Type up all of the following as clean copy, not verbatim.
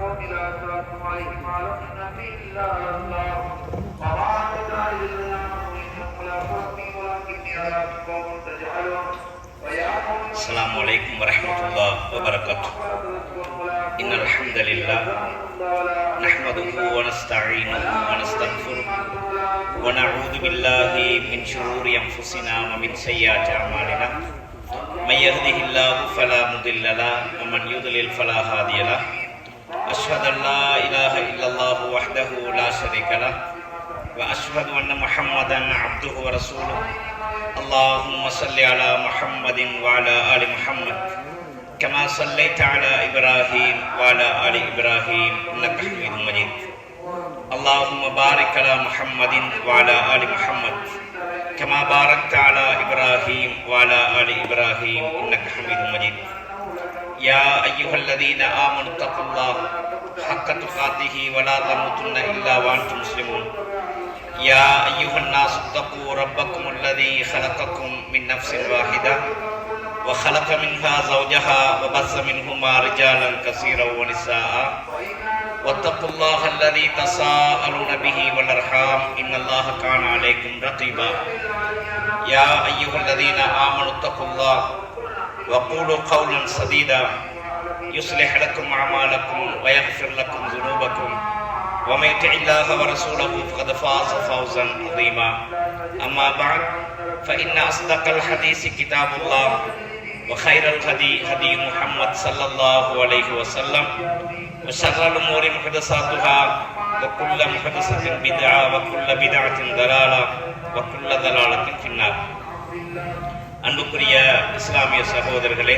قوم لا أسركم عليهم على النبي إلا على الله وما أتى إلا منهم ولا قومي ولكني أراكم قوم تجهلون السلام عليكم ورحمة الله وبركاته. إن الحمد لله نحمده ونستعينه ونستغفره ونعوذ بالله من شرور أنفسنا ومن سيئات أعمالنا من يهده الله فلا مضل له ومن يضلل فلا هادي له أشهد أن لا إله إلا الله وحده لا شريك له وأشهد أن محمدا عبده ورسوله. اللهم صل على محمد وعلى آل محمد كما صليت على إبراهيم وعلى آل إبراهيم إنك حميد مجيد. اللهم بارك على محمد وعلى آل محمد كما باركت على إبراهيم وعلى آل إبراهيم إنك حميد مجيد. يا أيها الذين آمنوا اتقوا الله حق تقاته ولا تموتن إلا وأنتم مسلمون. يا أيها الناس اتقوا ربكم الذي خلقكم من نفس واحدة وخلق منها زوجها وبث منهما رجالا كثيرا ونساء واتقوا الله الذي تساءلون به والأرحام إن الله كان عليكم رقيبا. يا أيها الذين آمنوا اتقوا الله وقولوا قولا سديدا يصلح لكم أعمالكم ويغفر لكم ذنوبكم ومن يطع الله ورسوله فقد فاز فوزا عظيما. أما بعد فإن أصدق الحديث كتاب الله وخير الهدي هدي محمد صلى الله عليه وسلم وشر الأمور محدثاتها وكل محدثة بدعة وكل بدعة ضلالة وكل ضلالة في النار. அன்புக்குரிய இஸ்லாமிய சகோதரர்களே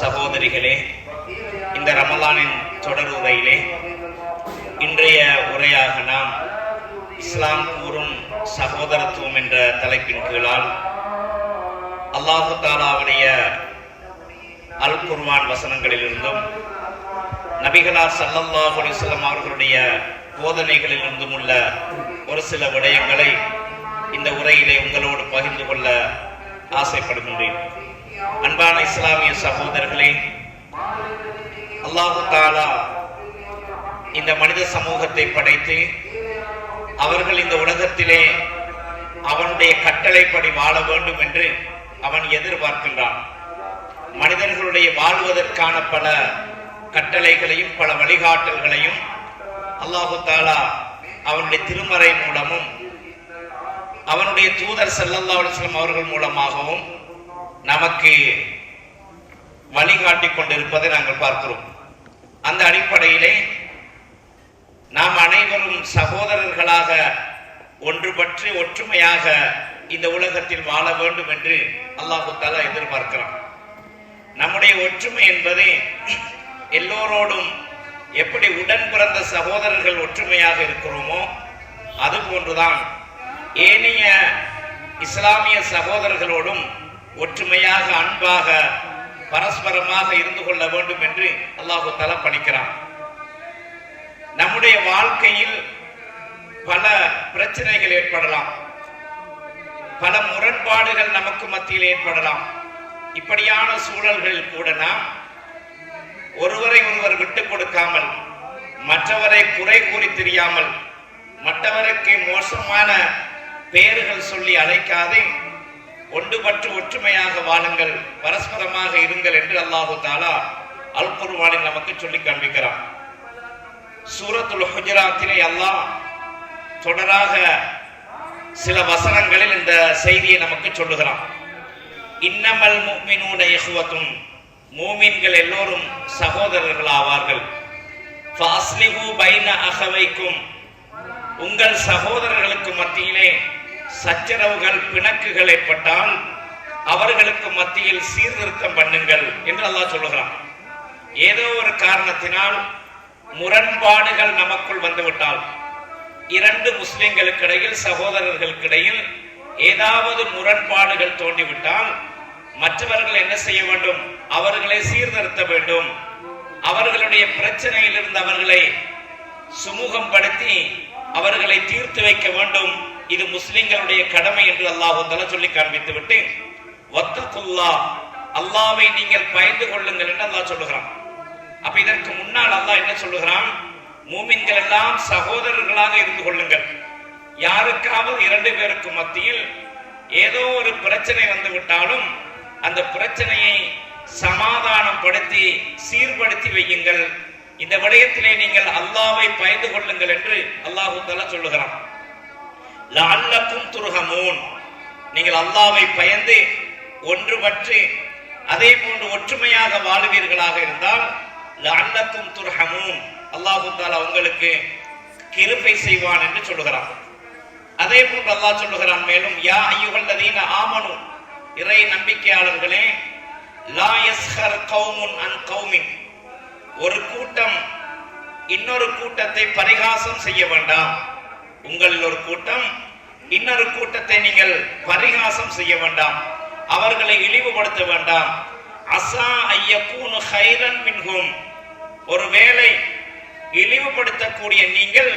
சகோதரிகளே, இந்த ரமலானின் தொடருரையிலே இன்றைய உரையாக நாம் இஸ்லாம் கூறும் சகோதரத்துவம் என்ற தலைப்பின் கீழால் அல்லாஹு தஆலாவுடைய அல் குர்ஆன் வசனங்களிலிருந்தும் நபிகளார் ஸல்லல்லாஹு அலைஹி வஸல்லம் அவர்களுடைய போதனைகளிலிருந்தும் உள்ள ஒரு சில விடயங்களை இந்த உரையிலே உங்களோடு பகிர்ந்து கொள்ள ஆசைப்படுகின்றேன். அன்பான இஸ்லாமிய சகோதரர்களே, அல்லாஹு தஆலா இந்த மனித சமூகத்தை படைத்து அவர்கள் இந்த உலகத்திலே அவனுடைய கட்டளைப்படி வாழ வேண்டும் என்று அவன் எதிர்பார்க்கின்றான். மனிதர்களுடைய வாழ்வதற்கான பல கட்டளைகளையும் பல வழிகாட்டல்களையும் அல்லாஹு தஆலா அவனுடைய திருமறை மூலமும் அவனுடைய தூதர் ஸல்லல்லாஹு அலைஹி வஸல்லம் அவர்கள் மூலமாகவும் நமக்கு வழிகாட்டிக் கொண்டிருப்பதை நாங்கள் பார்க்கிறோம். அந்த அடிப்படையிலே நாம் அனைவரும் சகோதரர்களாக ஒன்றுபட்டு ஒற்றுமையாக இந்த உலகத்தில் வாழ வேண்டும் என்று அல்லாஹு தஆலா எதிர்பார்க்கிறான். நம்முடைய ஒற்றுமை என்பது எல்லோரோடும் எப்படி உடன் பிறந்த சகோதரர்கள் ஒற்றுமையாக இருக்கிறோமோ அது போன்றுதான் ஏனைய இஸ்லாமிய சகோதரர்களோடும் ஒற்றுமையாக அன்பாக பரஸ்பரமாக இருந்து கொள்ள வேண்டும் என்று அல்லாஹு தஆலா பணிக்கிறான். நம்முடைய வாழ்க்கையில் பல பிரச்சனைகள் ஏற்படலாம், பல முரண்பாடுகள் நமக்கு மத்தியில் ஏற்படலாம். இப்படியான சூழல்களில் கூட நாம் ஒருவரை ஒருவர் விட்டுக் கொடுக்காமல், மற்றவரை குறை கூறி தெரியாமல், மற்றவருக்கு மோசமான பெயர்கள் சொல்லி அழைக்காதே ஒன்றுபட்டு ஒற்றுமையாக வாழுங்கள், பரஸ்பரமாக இருங்கள் என்று அல்லாஹு தஆலா அல் குர்ஆனில் நமக்கு சொல்லி காண்பிக்கிறான். சூரத்துல் ஹுஜராத்திலே அல்லாஹ் தொடராக சில வசனங்களில் இந்த செய்தியை நமக்கு சொல்லுகிறான். இன்னமல் முஃமினூன இஹ்வத்துன், மூமின்கள் எல்லோரும் சகோதரர்கள் ஆவார்கள். ஃபஅஸ்லிஹு பைன அஹவைக்கும், உங்கள் சகோதரர்களுக்கு மத்தியிலே சச்சரவுகள் பிணக்குகள் ஏற்பட்டால் அவர்களுக்கு மத்தியில் சீர்திருத்தம் பண்ணுங்கள் என்று அல்லாஹ் சொல்லுகிறான். ஏதோ ஒரு காரணத்தினால் முரண்பாடுகள் நமக்குள் வந்துவிட்டால், இரண்டு முஸ்லிம்களுக்கு இடையில் சகோதரர்களுக்கு இடையில் ஏதாவது முரண்பாடுகள் தோன்றிவிட்டால் மற்றவர்கள் என்ன செய்ய வேண்டும்? அவர்களை சீர்திருத்த வேண்டும். அவர்களுடைய பிரச்சனையிலிருந்து அவர்களை சுமூகப்படுத்தி அவர்களை தீர்த்து வைக்க வேண்டும். இது முஸ்லிம்களுடைய கடமை என்று அல்லாஹ் தஆலா சொல்லி காண்பித்து விட்டு வத்தகுல்லாஹ், அல்லாஹ்வை நீங்கள் பயந்து கொள்ளுங்கள் என்று அல்லாஹ் சொல்லுகிறான். அப்ப இதற்கு முன்னால் அல்லாஹ் என்ன சொல்லுகிறான்? மூமின்கள் எல்லாம் சகோதரர்களாக இருந்து கொள்ளுங்கள். யாருக்காவது இரண்டு பேருக்கு மத்தியில் ஏதோ ஒரு பிரச்சனை வந்து விட்டாலும் அந்த பிரச்சனையை சமாதானம் படுத்தி சீர்படுத்தி வையுங்கள். இந்த விடயத்திலே நீங்கள் அல்லாஹ்வை பயந்து கொள்ளுங்கள் என்று அல்லாஹ் தஆலா சொல்லுகிறான். லஅல்லக்கும் துர்ஹமூன், நீங்கள் அல்லாஹ்வை பயந்து ஒன்றுபட்டு அதே போன்று ஒற்றுமையாக வாழுவீர்களாக இருந்தால் லஅல்லக்கும் துர்ஹமூன், அல்லாஹ் தஆலா உங்களுக்கு கிருபை செய்வான் என்று சொல்லுகிறான். அதே போன்று அல்லாஹ் சொல்லுகிறான் மேலும், யா அய்யுஹல்லதீன ஆமனு, இறை நம்பிக்கையாளர்களே, லா யஸ்ஹர் கௌமுன் அன் கௌமின், ஒரு கூட்டம் இன்னொரு கூட்டத்தை பரிகாசம் செய்ய வேண்டாம். உங்களில் ஒரு கூட்டம் இன்னொரு கூட்டத்தை நீங்கள் பரிகாசம் செய்ய வேண்டாம், அவர்களை இழிவுபடுத்த வேண்டாம். அஸா அய்யகூனு கைரன் மின்ஹும், ஒருவேளை இழிவுபடுத்தக்கூடிய நீங்கள்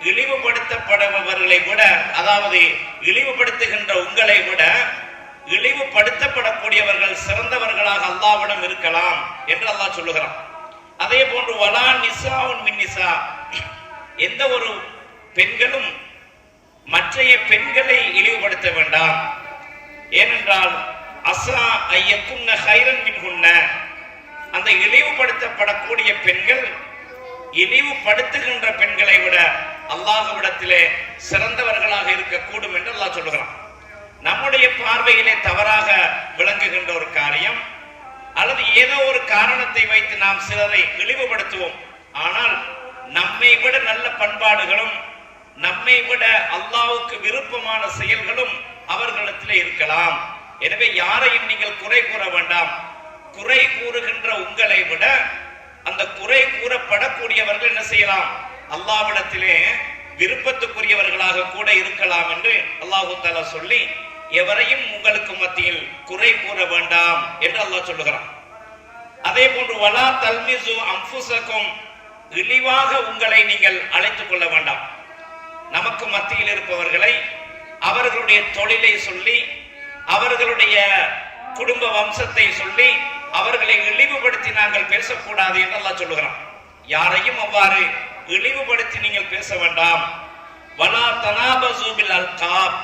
இழிவுபடுத்தப்படுபவர்களை விட, அதாவது இழிவுபடுத்துகின்ற உங்களை விட இழிவுபடுத்தப்படக்கூடியவர்கள் சிறந்தவர்களாக அல்லாஹ்விடம் இருக்கலாம் என்று அல்லாஹ் சொல்லுகிறான். அதே போன்று வலா நிசாஉன் மின் நிசா, எந்த ஒரு பெண்களும் மற்றைய பெண்களை இழிவுபடுத்த வேண்டாம். ஏனென்றால் அஸா அய்யகுன்ன கைரன் மின்ஹுன்ன, அந்த இழிவுபடுத்தப்படக்கூடிய பெண்கள் இழிவுபடுத்துகின்ற பெண்களை விட அல்லாஹ்விடத்திலே சிறந்தவர்களாக இருக்கக்கூடும் என்று அல்லாஹ் சொல்லுகிறான். நம்முடைய பார்வையிலே தவறாக விளங்குகின்ற ஒரு காரியம் அல்லது ஏதோ ஒரு காரணத்தை வைத்து நாம் சிலரை இழிவுபடுத்துவோம். ஆனால் நம்மை விட நல்ல பண்பாடுகளும் நம்மை விட அல்லாஹ்வுக்கு விருப்பமான செயல்களும் அவர்களிடத்திலே இருக்கலாம். எனவே யாரையும் நீங்கள் குறை கூற வேண்டாம். குறை கூறுகின்ற உங்களை விட அந்த குறை கூறப்படக்கூடியவர்கள் என்ன செய்யலாம்? அல்லாஹ்விடத்திலே விருப்பத்துக்குரியவர்களாக கூட இருக்கலாம் என்று அல்லாஹ் தஆலா சொல்லி, எவரையும் உங்களுக்கு மத்தியில் குறை கூற வேண்டாம் என்று அல்லாஹ் சொல்லுகிறான். அதே போன்று வலா தல்மிசு அன்ஃபுஸக்கும், இழிவாக உங்களை நீங்கள் அழைத்துக் கொள்ள வேண்டாம். நமக்கு மத்தியில் இருப்பவர்களை அவர்களுடைய தொழிலை சொல்லி, அவர்களுடைய குடும்ப வம்சத்தை சொல்லி அவர்களை இழிவுபடுத்தி நாங்கள் பேசக்கூடாது என்று அல்லாஹ் சொல்லுகிறான். யாரையும் அவ்வாறு இழிவுபடுத்தி நீங்கள் பேச வேண்டாம். வலா தனாபஸு பில் அல்காப்,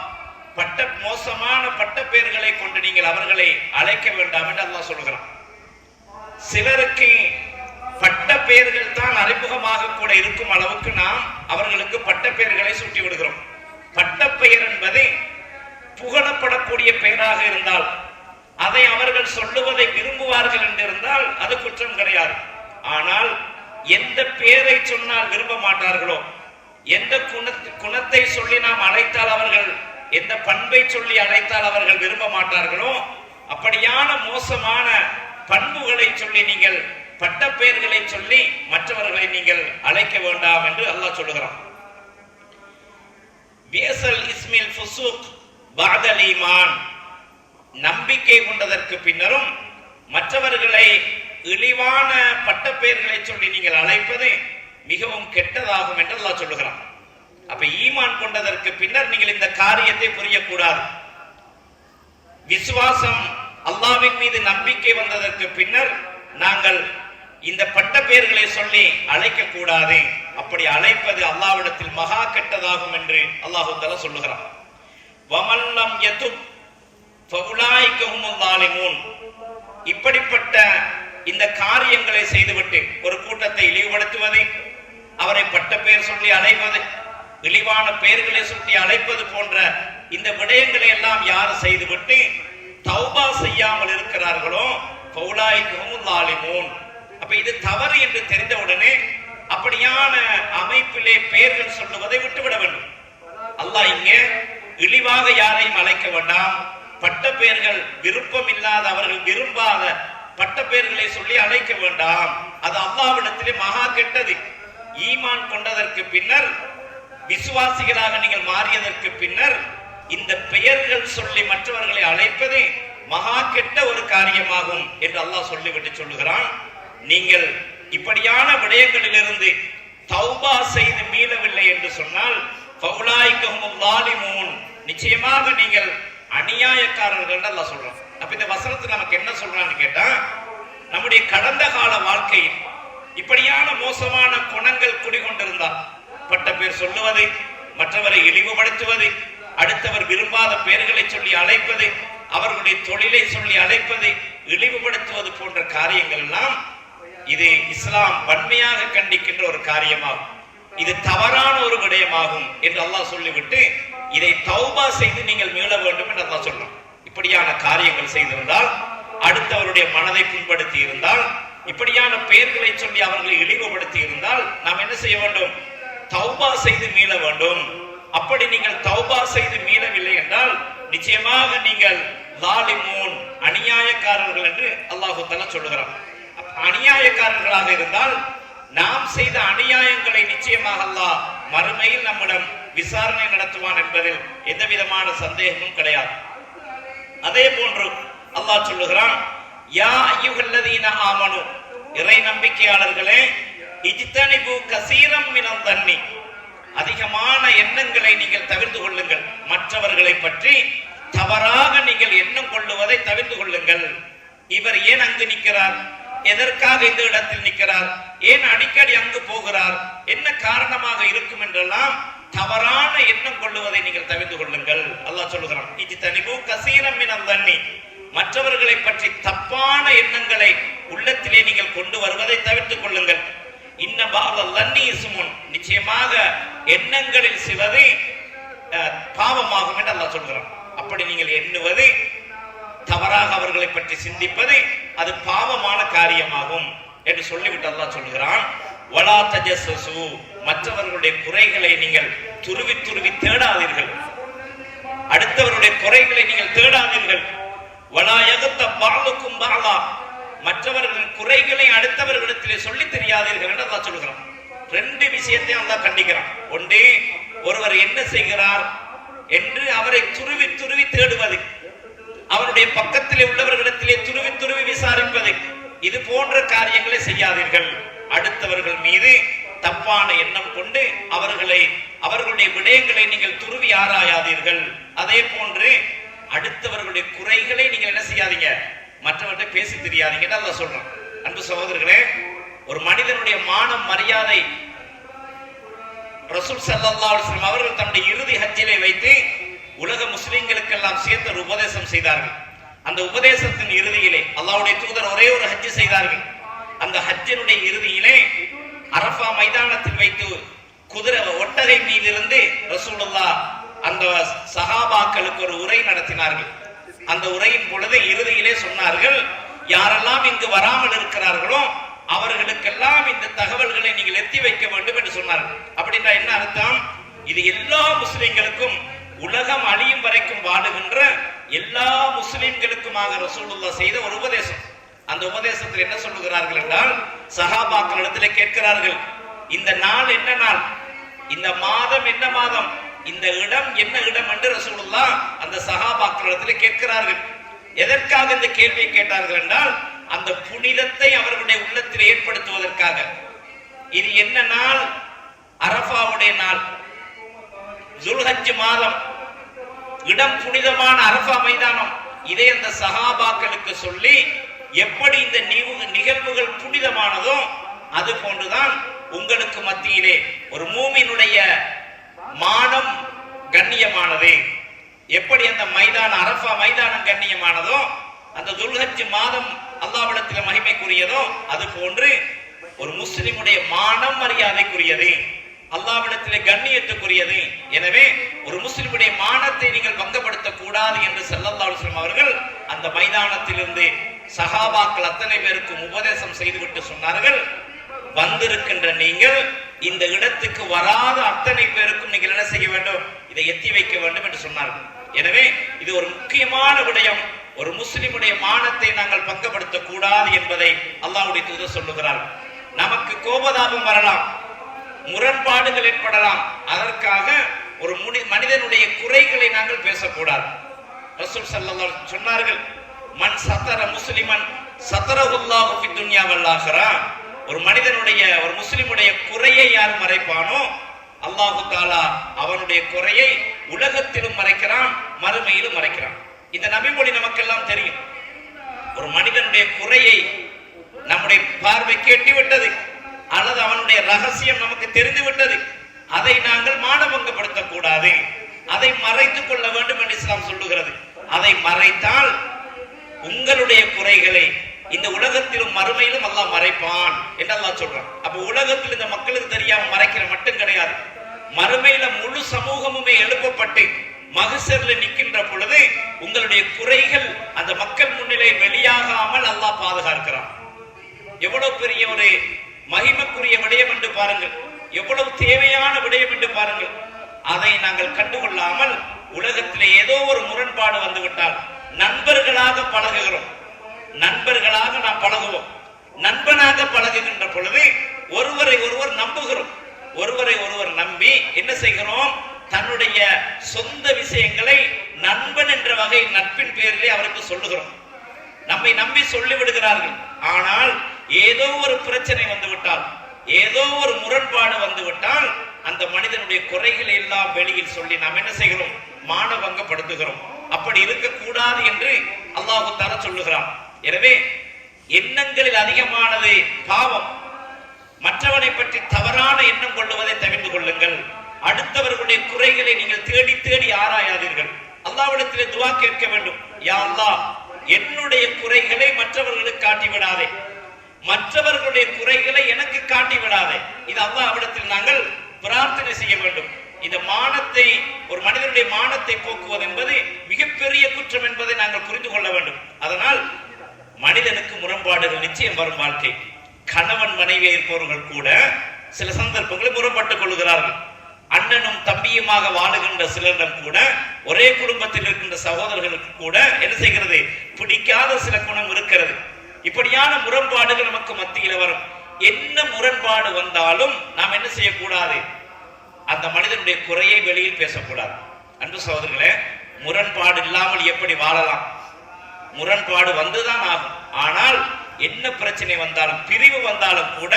மோசமான பட்ட பெயர்களை கொண்டு நீங்கள் அவர்களை அழைக்க வேண்டாம் என்று அல்லாஹ் சொல்லுகிறான். சிலருக்கு பட்ட பெயர்கள் தான் அறிமுகமாக கூட இருக்கும் அளவுக்கு நாம் அவர்களுக்கு பட்ட பெயர்களை சூட்டி விடுகிறோம். பட்ட பெயர் என்பது புகழப்படக்கூடிய பெயராக இருந்தால், அதை அவர்கள் சொல்லுவதை விரும்புவார்கள் என்று இருந்தால் அது குற்றம் கிடையாது. ஆனால் எந்த பெயரை சொன்னால் விரும்ப மாட்டார்களோ, எந்த குணத்தை சொல்லி நாம் அழைத்தால் அவர்கள், எந்த பண்பை சொல்லி அழைத்தால் அவர்கள் விரும்ப மாட்டார்களோ, அப்படியான மோசமான பண்புகளை சொல்லி நீங்கள் பட்ட பெயர்களை சொல்லி மற்றவர்களை நீங்கள் அழைக்க வேண்டாம் என்று அல்லாஹ் சொல்லுகிறான். வியசல் இஸ்மில் ஃபுசூக் பஅதல் ஈமான், நம்பிக்கை கொண்டதற்கு பின்னரும் மற்றவர்களை இழிவான பட்ட பெயர்களை சொல்லி நீங்கள் அழைப்பது மிகவும் கெட்டதாகும் என்று அல்லாஹ் சொல்லுகிறான். அப்ப ஈமான் கொண்டதற்கு பின்னர் நீங்கள் இந்த காரியத்தை புரியக்கூடாது. விசுவாசம், அல்லாஹ்வின் மீது நம்பிக்கை வந்ததற்கு பின்னர் நாங்கள் இந்த பட்ட பெயர்களை சொல்லி அழைக்க கூடாது. அப்படி அழைப்பது அல்லாஹ்விடத்தில் மகா கெட்டதாகும் என்று அல்லாஹ் தஆலா சொல்லுகிறான். வமல்லம் யதுப் ஃபஉலாயிக ஹுமுல் ஸாலிமூன், இப்படிப்பட்ட இந்த காரியங்களை செய்துவிட்டு ஒரு கூட்டத்தை இழிவுபடுத்துவது, அவரை பட்ட பெயர் சொல்லி அழைப்பது, இழிவான பெயர்களை சொல்லி அழைப்பது போன்ற இந்த விடயங்களை எல்லாம் யார் செய்துவிட்டு தௌபா செய்யாமல் இருக்கிறார்களோ ஃபஉலாயிக ஹுமுல் ஸாலிமூன், அப்ப இது தவறு என்று தெரிந்தவுடனே அப்படியான அமைப்பிலே பெயர்கள் சொல்லுவதை விட்டுவிட வேண்டும். அல்லாஹ் இங்கே இழிவாக யாரையும் அழைக்க வேண்டாம். பட்ட பெயர்கள் விருப்பம் இல்லாத, அவர்கள் விரும்பாத பட்ட பெயர்களை சொல்லி அழைக்க வேண்டாம். அது அல்லாஹ்விடத்திலே மகா கெட்டது. ஈமான் கொண்டதற்கு பின்னர், விசுவாசிகளாக நீங்கள் மாறியதற்கு பின்னர் இந்த பெயர்கள் சொல்லி மற்றவர்களை அழைப்பது மகா கெட்ட ஒரு காரியமாகும் என்று அல்லாஹ் சொல்லிவிட்டு சொல்லுகிறான். நீங்கள் இப்படியான விடயங்களிலிருந்து தௌபா செய்து மீளவில்லை என்று சொன்னால் ஃபஉலாயிக ஹுமுல் ஸாலிமூன், நிச்சயமாக நீங்கள் அநியாயக்காரர்கள் அல்லாஹ் சொல்றான். அப்ப இந்த வசனத்தை நமக்கு என்ன சொல்றான்னு கேட்டா, நம்முடைய கடந்த கால வாழ்க்கையில் இப்படியான மோசமான குணங்கள் குடிகொண்டிருந்தால் பட்ட பேர் சொல்லுவது, மற்றவரை இழிவுபடுத்துவது, அடுத்தவர் விரும்பாத பெயர்களை சொல்லி அழைப்பது, அவர்களுடைய தொழிலை சொல்லி அழைப்பது, இழிவுபடுத்துவது போன்ற காரியங்கள் எல்லாம் இது இஸ்லாம் வன்மையாக கண்டிக்கின்ற ஒரு காரியமாகும். இது தவறான ஒரு விடயமாகும் என்று அல்லாஹ் சொல்லிவிட்டு இதை தௌபா செய்து நீங்கள் மீள வேண்டும் என்று அல்லாஹ் சொல்றான். இப்படியான காரியங்கள் செய்திருந்தால், அடுத்தவருடைய மனதை புண்படுத்தி இருந்தால், இப்படியான பெயர்களை சொல்லி அவர்களை இழிவுபடுத்தி இருந்தால் நாம் என்ன செய்ய வேண்டும்? தௌபா செய்து மீள வேண்டும். அப்படி நீங்கள் தௌபா செய்து மீளவில்லை என்றால் நிச்சயமாக நீங்கள் லாலிமூன், அநியாயக்காரர்கள் என்று அல்லாஹ் தஆலா சொல்லுகிறான். அநியாயக்காரர்களாக இருந்தால் நாம் செய்த அநியாயங்களை நிச்சயமாக அல்லாஹ் மறுமையில் நம்மிடம் விசாரணை நடத்துவான் என்பதில் எந்த விதமான சந்தேகமும் கிடையாது. அதே போன்று அல்லாஹ் சொல்லுகிறான், யா அய்யுஹல்லதீன ஆமனு, இறை நம்பிக்கையாளர்களே, இஜ்தனிபு கஸீரம் மினல் தன்னி, அதிகமான எண்ணங்களை நீங்கள் தவிர்த்து கொள்ளுங்கள். மற்றவர்களை பற்றி தவறாக நீங்கள் எண்ணம் கொள்ளுவதை தவிர்த்து கொள்ளுங்கள். இவர் ஏன் அங்கு நிற்கிறார், எதற்காக இந்த இடத்தில் நிற்கிறார், ஏன் அடிக்கடி அங்கு போகிறார், என்ன காரணமாக இருக்கும் என்றெல்லாம் தவறான எண்ணம் கொள்ளுவதை நீங்கள் தவிர்த்து கொள்ளுங்கள். அல்லாஹ் சொல்லுகிறான், இஜ்தனிபு கஸீரம் மினல் தன்னி, மற்றவர்களை பற்றி தப்பான எண்ணங்களை உள்ளத்திலே நீங்கள் கொண்டு வருவதை தவிர்த்துக் கொள்ளுங்கள். இன்ன பாதல் லன்னி இஸ்முன், நிச்சயமாக எண்ணங்களில் சிலது பாவமாகும் என்று அல்லாஹ் சொல்கிறான். அப்படி நீங்கள் எண்ணுவது, தவறாக அவர்களை பற்றி சிந்திப்பது, அது பாவமான காரியமாகும் என்று சொல்லிவிட்டு அல்லாஹ் சொல்கிறான், வலா தஜஸ்ஸு, மற்றவர்களுடைய குறைகளை நீங்கள் துருவி துருவி தேடாதீர்கள். அடுத்தவருடைய குறைகளை நீங்கள் தேடாதீர்கள். வலா யகத்த பாலுக்கும் பாலா, மற்றவர்களின் குறைகளை அடுத்தவர்களிடத்திலே சொல்லி தெரியாதீர்கள் என்று அல்லாஹ் சொல்கிறான். ரெண்டு விஷயத்தையும் அல்லாஹ் கண்டிக்கிறான். ஒன்று, ஒருவர் என்ன செய்கிறார் என்று அவரை துருவி துருவி தேடுவது, அவருடைய பக்கத்திலே உள்ளவர்களிடத்திலே துருவி துருவி விசாரிப்பது, இது போன்ற காரியங்களை செய்யாதீர்கள். அடுத்தவர்கள் மீது தப்பான எண்ணம் கொண்டு அவர்களுடைய விடயங்களை நீங்கள் துருவி ஆராயாதீர்கள். அதே போன்று அடுத்தவர்களுடைய குறைகளை நீங்கள் என்ன செய்யாதீங்க, மற்றவர்கிட்ட பேசி தெரியாதீங்க அல்லாஹ் சொல்றான். அன்பு சகோதரர்களே, ஒரு மனிதனுடைய மானம் மரியாதை ரசூல் ஸல்லல்லாஹு அலைஹி வஸல்லம் அவர்கள் தன்னுடைய இறுதி ஹஜ்ஜிலே வைத்து உலக முஸ்லிம்களுக்கெல்லாம் சேர்த்து ஒரு உபதேசம் செய்தார்கள். அந்த உபதேசத்தின் இறுதியிலே அல்லாஹ்வுடைய தூதர் ஒரே ஒரு ஹஜ்ஜி செய்தார்கள். அந்த ஹஜ்ஜினுடைய இறுதியிலே அரஃபா மைதானத்தில் வைத்து குதிரை ஒட்டகை மீதிருந்து ரசூலுல்லாஹ் அந்த சஹாபாக்களுக்கு ஒரு உரை நடத்தினார்கள். அந்த உரையின் பொழுது இறுதியிலே சொன்னார்கள், யாரெல்லாம் இங்கு வராமல் இருக்கிறார்களோ அவர்களுக்கெல்லாம் இந்த தகவல்களை நீங்கள் எத்தி வைக்க வேண்டும் என்று சொன்னார்கள். அப்படின்னா என்ன அர்த்தம்? இது எல்லா முஸ்லிம்களுக்கும், உலகம் அழியும் வரைக்கும் வாழுகின்ற எல்லா முஸ்லிம்களுக்குமாக ரசூலுல்லாஹ் செய்த ஒரு உபதேசம். அந்த உபதேசத்தில் என்ன சொல்லுகிறார்கள் என்றால், சஹாபாக்களிடத்திலே கேட்கிறார்கள், இந்த நாள் என்ன நாள், இந்த மாதம் என்ன மாதம், இந்த இடம் என்ன இடம் என்று ரசூலுல்லாஹ் அந்த சஹாபாக்களிடத்திலே கேட்கிறார்கள். எதற்காக இந்த கேள்வியை கேட்டார்கள் என்றால், அந்த புனிதத்தை அவர்களுடைய உள்ளத்தில் ஏற்படுத்துவதற்காக. இது என்ன நாள்? அரஃபாவுடைய நாள், ஜுல்ஹஜ் மாதம், இடம் புனிதமான அரஃபா மைதானம். இதை அந்த சஹாபாக்களுக்கு சொல்லி, எப்படி இந்த நிகழ்வுகள் புனிதமானதோ அது போன்றுதான் உங்களுக்கு மத்தியிலே ஒரு மூமினுடைய மானம் கண்ணியமானது. எப்படி அந்த மைதானம், அரஃபா மைதானம் கண்ணியமானதோ, அந்த துல்ஹஜ் மாதம் அல்லாஹ்விடத்தில் மகிமைக்குரியதோ, அது போன்று ஒரு முஸ்லிமுடைய மானம் மரியாதைக்குரியது, அல்லாஹ்விடத்திலே கண்ணியத்துக்குரியது. எனவே ஒரு முஸ்லிமுடைய மானத்தை நீங்கள் பங்கப்படுத்த கூடாது என்று ஸல்லல்லாஹு அலைஹி வஸல்லம் அவர்கள் அந்த மைதானத்திலிருந்து சஹாபாக்கள் அத்தனை பேருக்கும் உபதேசம் செய்துவிட்டு சொன்னார்கள், வந்திருக்கின்ற நீங்கள் இந்த இடத்துக்கு வராத அத்தனை பேருக்கும் நீங்கள் என்ன செய்ய வேண்டும், இதை எத்தி வைக்க வேண்டும் என்று சொன்னார்கள். எனவே இது ஒரு முக்கியமான விடயம். ஒரு முஸ்லிமுடைய மானத்தை நாங்கள் பங்கப்படுத்த கூடாது என்பதை அல்லாஹ்வுடைய தூதர் சொல்லுகிறார்கள். நமக்கு கோபதாபம் வரலாம், முரண்பாடுகள் ஏற்படலாம், அதற்காக ஒரு மனிதனுடைய குறைகளை நாங்கள் பேசக்கூடாது. ரசூல் ஸல்லல்லாஹு அலைஹி வஸல்லம் சொன்னார்கள், மன் சதர முஸ்லிமன் சதரஹுல்லாஹு ஃபித் துன்யா வல் ஆখিরা. ஒரு மனிதனுடைய, ஒரு முஸ்லிமுடைய குறையை யார் மறைப்பானோ அல்லாஹு தஆலா அவனுடைய குறையை உலகத்திலும் மறைக்கிறான், மறுமையிலும் மறைக்கிறான். இந்த நபிமொழி நமக்கெல்லாம் தெரியும். ஒரு மனிதனுடைய குறையை நம்முடைய பார்வைக்கு எட்டிவிட்டது, அல்லது அவனுடைய ரகசியம் நமக்கு தெரிந்து விட்டது, அதை நாங்கள் மானபங்கப்படுத்தக் கூடாது, அதை மறைத்துக் கொள்ள வேண்டும் என்று இஸ்லாம் சொல்லுகிறது. அதை மறைத்தால் உங்களுடைய குறைகளை இந்த உலகத்திலும் மறுமையிலும் அல்லாஹ் மறைப்பான் என்று அல்லாஹ் சொல்றான். அப்ப உலகத்தில் இந்த மக்களுக்கு தெரியாம மறைக்கிற மட்டும் கிடையாது, மறுமையில முழு சமூகமுமே எழுப்பப்பட்டு மகசர்ல நிற்கின்ற பொழுது உங்களுடைய குறைகள் அந்த மக்கள் முன்னிலையில் வெளியாகாமல் அல்லாஹ் பாதுகாக்கிறான். எவ்வளவு பெரிய ஒரு மகிமைக்குரிய விடயம் என்று பாருங்கள், எவ்வளவு தேவையான விடயம் என்று பாருங்கள். அதை நாங்கள் கண்டுகொள்ளாமல் உலகத்திலே ஏதோ ஒரு முரண்பாடு வந்துவிட்டால் நண்பர்களாக பழகுகிறோம், நண்பர்களாக நாம் பழகுவோம். நண்பனாக பழகுகின்ற பொழுது ஒருவரை ஒருவர் நம்புகிறோம், ஒருவரை ஒருவர் நம்பி என்ன செய்கிறோம், தன்னுடைய சொந்த விஷயங்களை நண்பன் என்ற வகை நட்பின் பேரிலே அவருக்கு சொல்லுகிறோம். நம்மை நம்பி சொல்லி விடுகிறார்கள். ஆனால் ஏதோ ஒரு பிரச்சனை வந்துவிட்டால், ஏதோ ஒரு முரண்பாடு வந்துவிட்டால் அந்த மனிதனுடைய குறைகளை எல்லாம் வெளியில் சொல்லி நாம் என்ன செய்கிறோம், மானபங்கப்படுத்துகிறோம். அப்படி இருக்கக்கூடாது என்று அல்லாஹ் தஆலா சொல்லுகிறான். எனவே எண்ணங்களில் அதிகமானது பாவம். மற்றவனை பற்றி தவறான எண்ணம் கொள்ளுவதை தவிர்த்து கொள்ளுங்கள். அடுத்தவர்களுடைய குறைகளை நீங்கள் தேடி தேடி ஆராயாதீர்கள். அல்லாஹ்விடத்திலே துஆ கேட்க வேண்டும். யா அல்லாஹ், என்னுடைய குறைகளை மற்றவர்களுக்கு காட்டி விடாதே, மற்றவர்களுடைய குறைகளை எனக்கு காட்டி விடாதே. இது அல்லாஹ்விடத்தில் நாங்கள் பிரார்த்தனை செய்ய வேண்டும். இந்த மானத்தை, ஒரு மனிதனுடைய மானத்தை போக்குவது என்பது மிகப்பெரிய குற்றம் என்பதை நாங்கள் புரிந்து கொள்ள வேண்டும். அதனால் மனிதனுக்கு முரண்பாடுகள் நிச்சயம் வரும். வாழ்க்கை கணவன் மனைவி இருப்பவர்கள் கூட சில சந்தர்ப்பங்களில் முரண்பட்டுக் கொள்கிறார்கள். அண்ணனும் தம்பியுமாக வாழுகின்ற சிலரிடம் கூட, ஒரே குடும்பத்தில் இருக்கின்ற சகோதரர்களுக்கு கூட என்ன செய்கிறது, பிடிக்காத சில குணம் இருக்கிறது. இப்படியான முரண்பாடுகள் நமக்கு மத்தியில் வரும். என்ன முரண்பாடு வந்தாலும் நாம் என்ன செய்யக்கூடாது, அந்த மனிதனுடைய குறையை வெளியில் பேசக்கூடாது. அன்பு சகோதரர்களே, முரண்பாடு இல்லாமல் எப்படி வாழலாம்? முரண்பாடு வந்துதான் ஆகும். ஆனால் என்ன பிரச்சனை வந்தாலும், பிரிவு வந்தாலும் கூட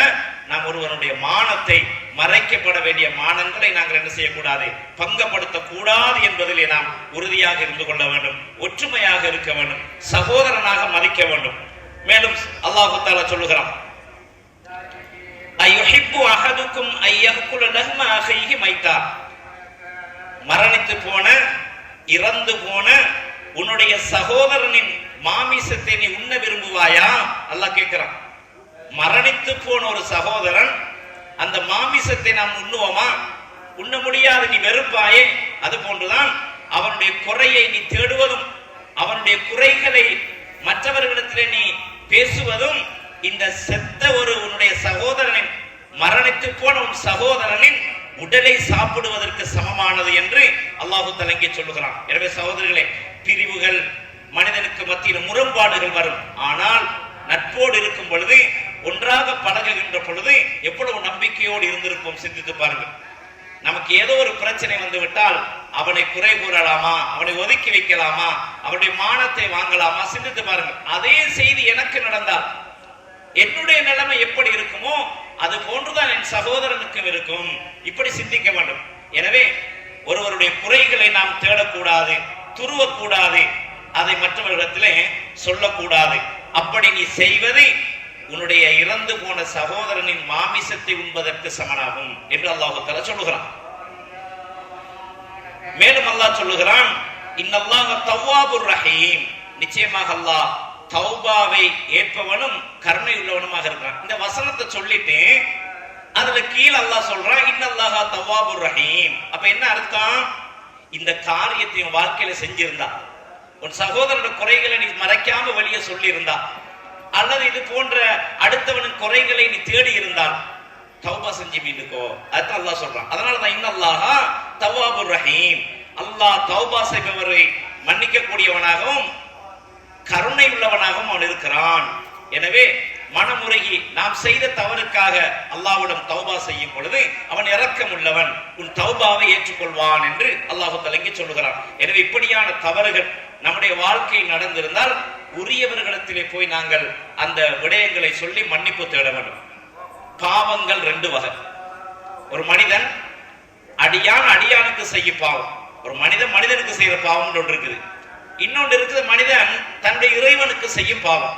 நாம் ஒருவனுடைய மானத்தை, மறைக்கப்பட வேண்டிய மானங்களை நாங்கள் என்ன செய்யக்கூடாது, பங்கப்படுத்தக் கூடாது என்பதிலே நாம் உறுதியாக இருந்து கொள்ள வேண்டும். ஒற்றுமையாக இருக்க வேண்டும், சகோதரனாக மதிக்க வேண்டும். மேலும் அல்லாஹ் தஆலா சொல்லுகிறான், அய்யுஹிப்பு அஹதுக்கும் அய்யகுல லஹ்ம அஹீஹி மைத்தா. மரணித்து போன, இறந்து போன உன்னுடைய சகோதரனின் மாமிசத்தை நீ உண்ண விரும்புவாயா? அல்லாஹ் கேட்கிறான். மரணித்து போன ஒரு சகோதரன், அந்த மாமிசத்தை நாம் உண்ணுவோமா? உண்ண முடியாது, நீ வெறுப்பாயே. அது போன்றுதான் அவனுடைய குறையை நீ தேடுவதும், அவனுடைய குறைகளை மற்றவர்களிடத்திலே நீ பேசுவதும் இந்த செத்த ஒரு உன்னுடைய சகோதரனின், மரணித்து போன உன் சகோதரனின் உடலை சாப்பிடுவதற்கு சமமானது என்று அல்லாஹ் தஆலா இங்கே சொல்லுகிறான். எனவே சகோதரர்களே, பிரிவுகள், மனிதனுக்கு மத்தியில் முரண்பாடுகள் வரும். ஆனால் நட்போடு இருக்கும் பொழுது, ஒன்றாக பழகுகின்ற பொழுது எவ்வளவு நம்பிக்கையோடு இருந்திருப்போம். சிந்தித்து பாருங்கள். நமக்கு ஏதோ ஒரு பிரச்சனை வந்து விட்டால் அவனை குறை கூறலாமா, அவனை ஒதுக்கி வைக்கலாமா, அவனுடைய மானத்தை வாங்கலாமா? சிந்தித்து பாருங்கள். அதே செய்தி எனக்கு நடந்தால் என்னுடைய நிலைமை எப்படி இருக்குமோ அது போன்றுதான் என் சகோதரனுக்கும் இருக்கும். இப்படி சிந்திக்க வேண்டும். எனவே ஒருவருடைய குறைகளை நாம் தேடக்கூடாது, துருவக்கூடாது, அதை மற்றவர்களிடத்திலே சொல்லக்கூடாது. அப்படி நீ செய்வது உன்னுடைய இறந்து போன சகோதரனின் மாமிசத்தை உண்பதற்கு சமனாகும் என்று அல்லாஹ் தஆலா சொல்லுகிறான். மேலும் அல்லாஹ் சொல்லுகிறான், இன்னல்லாஹ தவ்வாபுர் ரஹீம். நிச்சயமாக அல்லாஹ் தௌபாவை ஏற்பவனும் கருணை உள்ளவனுமாக இருக்கிறான். இந்த வசனத்தை சொல்லிட்டு அதுல கீழே அல்லாஹ் சொல்றான், இன்னல்லாஹ தவ்வாபுர் ரஹீம். அப்ப என்ன அர்த்தம்? இந்த காரியத்தை உன் வாழ்க்கையில செஞ்சிருந்தா, உன் சகோதரனோட குறைகளை நீ மறைக்காம வெளியே சொல்லி இருந்தா, அல்லது இது போன்ற அடுத்தவனின் குறைகளை நீ தேடி இருந்தால் தௌபா செஞ்சு மீண்டுக்கோ. அதுதான் அல்லாஹ் சொல்றான். அதனாலதான் இன்னல்லாஹ தவ்வாபுர் ரஹீம். அல்லாஹ் தௌபா செய்பவரை மன்னிக்க கூடியவனாகவும் கருணை உள்ளவனாகவும் அவன் இருக்கிறான். எனவே மனமுருகி நாம் செய்த தவறுக்காக அல்லாஹ்விடம் தௌபா செய்யும் பொழுது அவன் இரக்கம் உள்ளவன், உன் தௌபாவை ஏற்றுக்கொள்வான் என்று அல்லாஹ் தஆலா இங்கே சொல்லுகிறான். எனவே இப்படியான தவறுகள் நம்முடைய வாழ்க்கையில் நடந்திருந்தால் உரியவர்களிடத்திலே போய் நாங்கள் அந்த விடயங்களை சொல்லி மன்னிப்பு தேட வேண்டும். பாவங்கள் ரெண்டு வகை. ஒரு மனிதன் அடியானுக்கு செய்யும் பாவம், ஒரு மனிதனுக்கு செய்யற பாவம் ஒன்று இருக்குது. இன்னொன்று இருக்குது, மனிதன் தன்னுடைய இறைவனுக்கு செய்யும் பாவம்.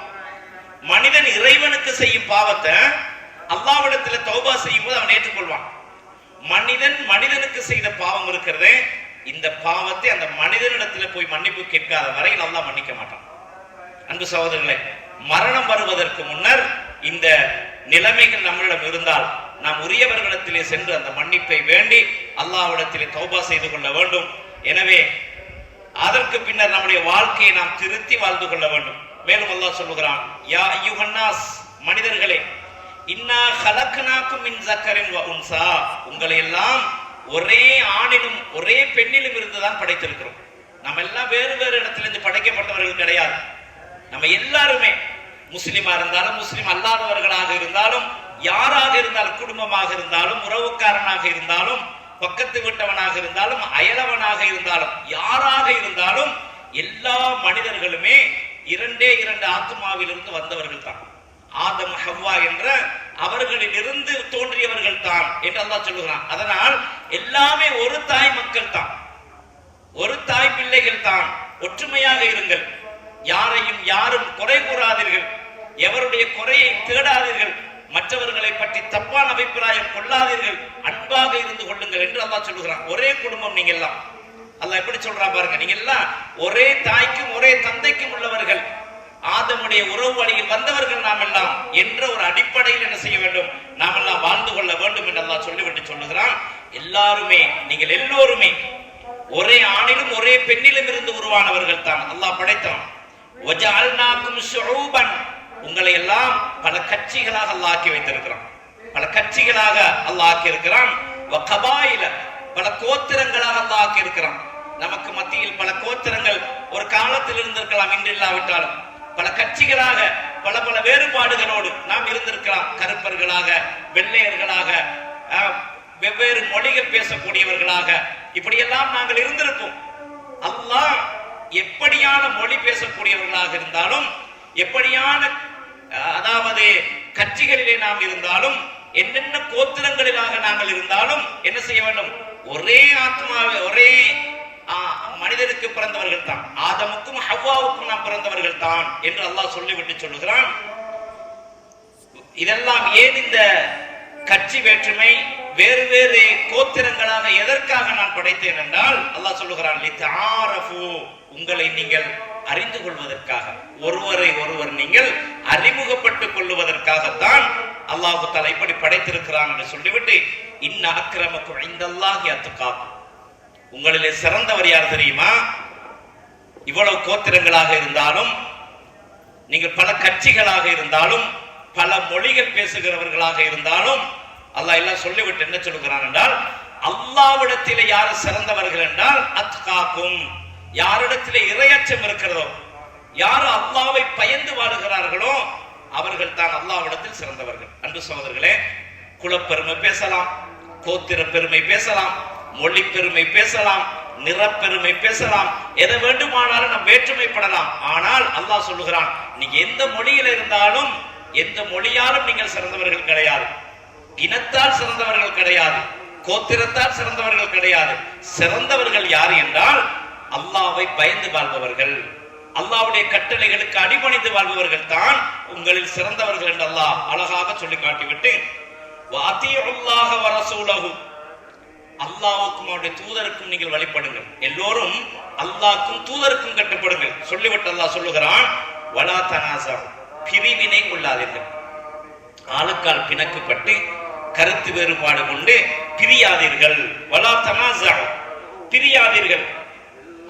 மனிதன் இறைவனுக்கு செய்யும் பாவத்தை அல்லாஹ்விடத்தில் தௌபா செய்யும் போது அவன் ஏற்றுக்கொள்வான். மனிதனுக்கு செய்த பாவம் இருக்கிறதே, இந்த பாவத்தை அந்த மனிதனிடத்தில் போய் மன்னிப்பு கேட்காத வரையில் அல்லாஹ் மன்னிக்க மாட்டான். அன்பு சகோதரர்களே, மரணம் வருவதற்கு முன்னர் இந்த நிலைமைகள் நம்மளிடம் இருந்தால் நாம் உரியவர்களிடத்திலே சென்று அந்த மன்னிப்பை வேண்டி அல்லாஹ்விடத்திலே தௌபா செய்து கொள்ள வேண்டும். எனவே அதற்கு பின்னர் நம்முடைய வாழ்க்கையை நாம் திருத்தி வாழ்ந்து கொள்ள வேண்டும். மேலும் அல்லாஹ் சொல்லுகிறான், யா அய்யுஹன்னாஸ், மனிதர்களே, இன்னா ஹலக்னாக்கும் மின் ஸக்கரின் வ உன்ஸா, உங்களை எல்லாம் ஒரே ஆணிலும் ஒரே பெண்ணிலும் இருந்துதான் படைத்திருக்கிறோம். நம்ம எல்லாம் வேறு வேறு இடத்திலிருந்து படைக்கப்பட்டவர்கள் கிடையாது. நம்ம எல்லாருமே முஸ்லிமா இருந்தாலும் முஸ்லிம் அல்லாதவர்களாக இருந்தாலும் யாராக இருந்தாலும், குடும்பமாக இருந்தாலும், உறவுக்காரனாக இருந்தாலும், பக்கத்து விட்டவனாக இருந்தாலும், அயலவனாக இருந்தாலும், யாராக இருந்தாலும் எல்லா மனிதர்களுமே இரண்டே இரண்டு ஆத்மாவிலிருந்து வந்தவர்கள் தான். ஆதம் ஹவ்வா என்ற அவர்களில் இருந்து தோன்றியவர்கள் தான் என்று அல்லாஹ் சொல்லுகிறான். அதனால் எல்லாமே ஒரு தாய் மக்கள் தான், ஒரு தாய் பிள்ளைகள் தான். ஒற்றுமையாக இருங்கள், யாரையும் யாரும் குறை கூறாதீர்கள், எவருடைய குறையை தேடாதீர்கள், மற்றவர்களை பற்றி தப்பான அபிப்பிராயம் கொள்ளாதீர்கள், அன்பாக இருந்து கொள்ளுங்கள் என்று அல்லாஹ் சொல்லுகிறான். ஒரே குடும்பம் நீங்க எல்லாம். அல்லாஹ் எப்படி சொல்றா பாருங்க, நீங்க எல்லாம் ஒரே தாய்க்கும் ஒரே தந்தைக்கும் உள்ளவர்கள், ஆதமுடைய உறவு வழியில் வந்தவர்கள் நாம் எல்லாம் என்ற ஒரு அடிப்படையில் என்ன செய்ய வேண்டும், நாம் எல்லாம் வாழ்ந்து கொள்ள வேண்டும் என்று அல்லாஹ் சொல்லிவிட்டு சொல்லுகிறான். எல்லாருமே, நீங்கள் எல்லோருமே ஒரே ஆணிலும் ஒரே பெண்ணிலும் இருந்து உருவானவர்கள் தான் அல்லாஹ் படைத்தான். வஜஅல்நாகும் ஷுஊபன், உங்களை எல்லாம் பல கட்சிகளாக அல்லாஹ் ஆக்கி வைத்திருக்கிறான், பல கட்சிகளாக அல்லாஹ் ஆக்கி இருக்கிறான். வகபாயில, பல கோத்திரங்களாக அல்லாஹ் ஆக்கி இருக்கிறான். நமக்கு மத்தியில் பல கோத்திரங்கள் ஒரு காலத்தில் இருந்திருக்கலாம், இன்று இல்லாவிட்டாலும் பல கட்சிகளாக பல பல வேறுபாடுகளோடு நாம் இருந்திருக்கலாம். கருப்பர்களாக, வெள்ளையர்களாக, வெவ்வேறு மொழிகள் பேசக்கூடியவர்களாக, இப்படியெல்லாம் நாங்கள் இருந்திருப்போம். அல்லாஹ் எப்படியான மொழி பேசக்கூடியவர்களாக இருந்தாலும், எப்படியான அதாவது கட்சிகளிலே நாம் இருந்தாலும், என்னென்ன கோத்திரங்களிலாக நாங்கள் இருந்தாலும் என்ன செய்ய வேண்டும், ஒரே ஆத்மாவை, ஒரே மனிதனுக்கு பிறந்தவர்கள் தான், ஆதமுக்கும் ஹவ்வாவுக்கும் நாம் பிறந்தவர்கள் தான் என்று அல்லாஹ் சொல்லிவிட்டு சொல்லுகிறான். இதெல்லாம் ஏன் இந்த கட்சி வேற்றுமை, வேறு வேறு கோத்திரங்களாக எதற்காக நான் படைத்தேன் என்றால் அல்லாஹ் சொல்லுகிறான், லிதஆரஃபு, உங்களை நீங்கள் அறிந்து கொள்வதற்காக, ஒருவரை ஒருவர் நீங்கள் அறிமுகப்பட்டுக் கொள்வதற்காகத்தான் அல்லாஹ் தஆலா இப்படி படைத்திருக்கிறான் என்று சொல்லிவிட்டு, இன்ன அக்ரமக்கும் இந்தல்லாஹி அத்காக்கும், உங்களிலே சிறந்தவர் யார் தெரியுமா? இவ்வளவு கோத்திரங்களாக இருந்தாலும், நீங்கள் பல கட்சிகளாக இருந்தாலும், பல மொழிகள் பேசுகிறவர்களாக இருந்தாலும், அல்லாஹ் எல்லாம் சொல்லிவிட்டு என்ன சொல்லுகிறான் என்றால், அல்லாஹ்விடத்திலே யார் சிறந்தவர்கள் என்றால் அத்காக்கும், யாரிடத்திலே இறையச்சம் இருக்கிறதோ, யார் அல்லாஹ்வை பயந்து வாழுகிறார்களோ அவர்கள் தான் அல்லாஹ்விடத்தில் சிறந்தவர்கள். அன்பு சகோதரர்களே, குலப்பெருமை பேசலாம், கோத்திர பெருமை பேசலாம், மொழி பெருமை பேசலாம், நிறப்பெருமை பேசலாம், எதை வேண்டுமானாலும் நாம் வேற்றுமைப்படலாம். ஆனால் அல்லாஹ் சொல்லுகிறான், நீங்க எந்த மொழியில இருந்தாலும், எந்த மொழியாலும் நீங்கள் சிறந்தவர்கள் கிடையாது, இனத்தால் சிறந்தவர்கள் கிடையாது, கோத்திரத்தால் சிறந்தவர்கள் கிடையாது. சிறந்தவர்கள் யார் என்றால் அல்லாஹ்வை பயந்து வாழ்பவர்கள், அல்லாஹ்வுடைய கட்டளைகளுக்கு அடிபணிந்து வாழ்பவர்கள் தான் உங்களில் சிறந்தவர்கள் என்று அல்லாஹ் அழகாக சொல்லி காட்டிவிட்டு, வஅதீஉல்லாஹ வ ரசூலஹு, அல்லாஹ்வுக்கும் அவருடைய தூதருக்கும் நீங்கள் வழிபடுங்கள், எல்லோரும் அல்லாஹ்வுக்கும் தூதருக்கும் கட்டுப்படுங்கள் சொல்லிவிட்டு அல்லாஹ் சொல்லுகிறான், வலா தனாஸா, பிரிவினை கொள்ளாதீர்கள், ஆளுக்கால் பிணக்குப்பட்டு கருத்து வேறுபாடு கொண்டு பிரியாதீர்கள். வலா தனாஸா, பிரியாதீர்கள்.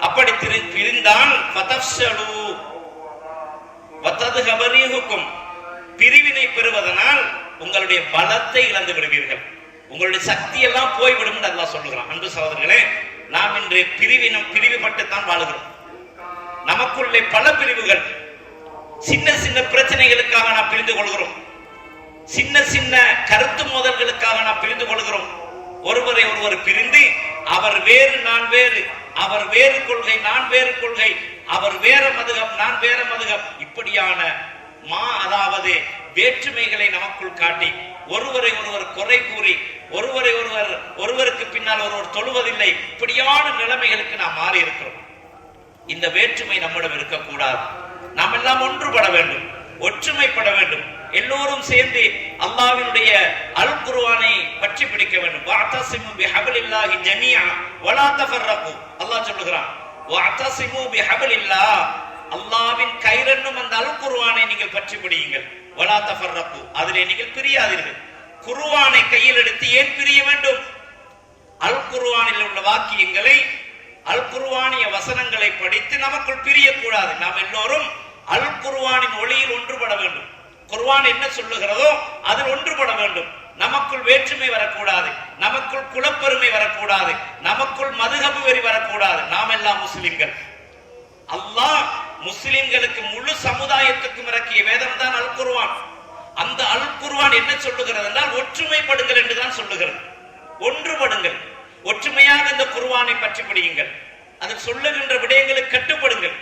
அப்படி பிரிந்தால் ஃபதஃஷலு வதத்ஹப ரீஹுக்கும், பிரிவினை பெறுவதனால் உங்களுடைய பலத்தை இழந்து விடுவீர்கள், உங்களுடைய சக்தி எல்லாம் போய்விடும் என்று அல்லாஹ் சொல்லுகிறான். அன்பு சகோதரர்களே, நாம் இன்று பிரிவுபட்டுத்தான் வாழுகிறோம். நமக்குள்ளே பல பிரிவுகள், சின்ன சின்ன பிரச்சனைகளுக்காக நாம் பிரிந்து கொள்கிறோம், சின்ன சின்ன கருத்து மோதல்களுக்காக நாம் பிரிந்து கொள்கிறோம். ஒருவரை ஒருவர் பிரிந்து, அவர் வேறு நான் வேறு, அவர் வேறு கொள்கை நான் வேறு கொள்கை, அவர் வேற மதுகம் நான் வேற மதுகம், இப்படியான அதாவது வேற்றுமைகளை நமக்குள் காட்டி, ஒருவரை ஒருவர் குறை கூறி, ஒருவருக்கு பின்னால் ஒருவர் தொழுவதில்லை, இப்படியான நிலைமைகளுக்கு நாம் மாறி இருக்கிறோம். இந்த வேற்றுமை நம்மிடம் இருக்கக்கூடாது. நாம் எல்லாம் ஒன்றுபட வேண்டும், ஒற்றுமைப்பட வேண்டும். எல்லோரும் சேர்ந்து அல்லாஹ்வினுடைய அல் குர்ஆனை பற்றி பிடிக்க வேண்டும். வஅதஸிமு பிஹப்லில்லாஹி ஜமீஆ வலா தஃபர்ரகு. அல்லாஹ் சொல்லுகிறான், வஅதஸிமு பிஹப்லில்லாஹ், அல்லாஹ்வின் கயிறென்னும் அந்த அல் குர்ஆனை நீங்கள் பற்றி பிடியுங்கள். வலா தஃபர்ரகு, அதிலே நீங்கள் பிரியாதீர்கள். குர்ஆனை கையில் எடுத்து ஏன் பிரிய வேண்டும்? அல் குர்ஆனில் உள்ள வாக்கியங்களை, அல் குர்ஆனிய வசனங்களை படித்து நமக்குள் பிரியக்கூடாது. நாம் எல்லோரும் அல் குர்ஆனின் ஒளியில் ஒன்றுபட வேண்டும். குர்ஆன் என்ன சொல்லுகிறதோ அதில் ஒன்றுபட வேண்டும். நமக்குள் வேற்றுமை வரக்கூடாது, நமக்குள் குலப்பெருமை வரக்கூடாது, நமக்குள் மதுஹப் வெறி வரக்கூடாது. நாம் எல்லாம் முஸ்லிம்கள். அல்லாஹ் முஸ்லிம்களுக்கு முழு சமுதாயத்துக்கும் இறக்கிய வேதம் தான் அல் குர்ஆன். அந்த அல் குர்ஆன் என்ன சொல்லுகிறது என்றால் ஒற்றுமைப்படுங்கள் என்றுதான் சொல்லுகிறது. ஒன்றுபடுங்கள், ஒற்றுமையாக இந்த குர்ஆனை பற்றி படியுங்கள், அதில் சொல்லுகின்ற விடயங்களுக்கு கட்டுப்படுங்கள்,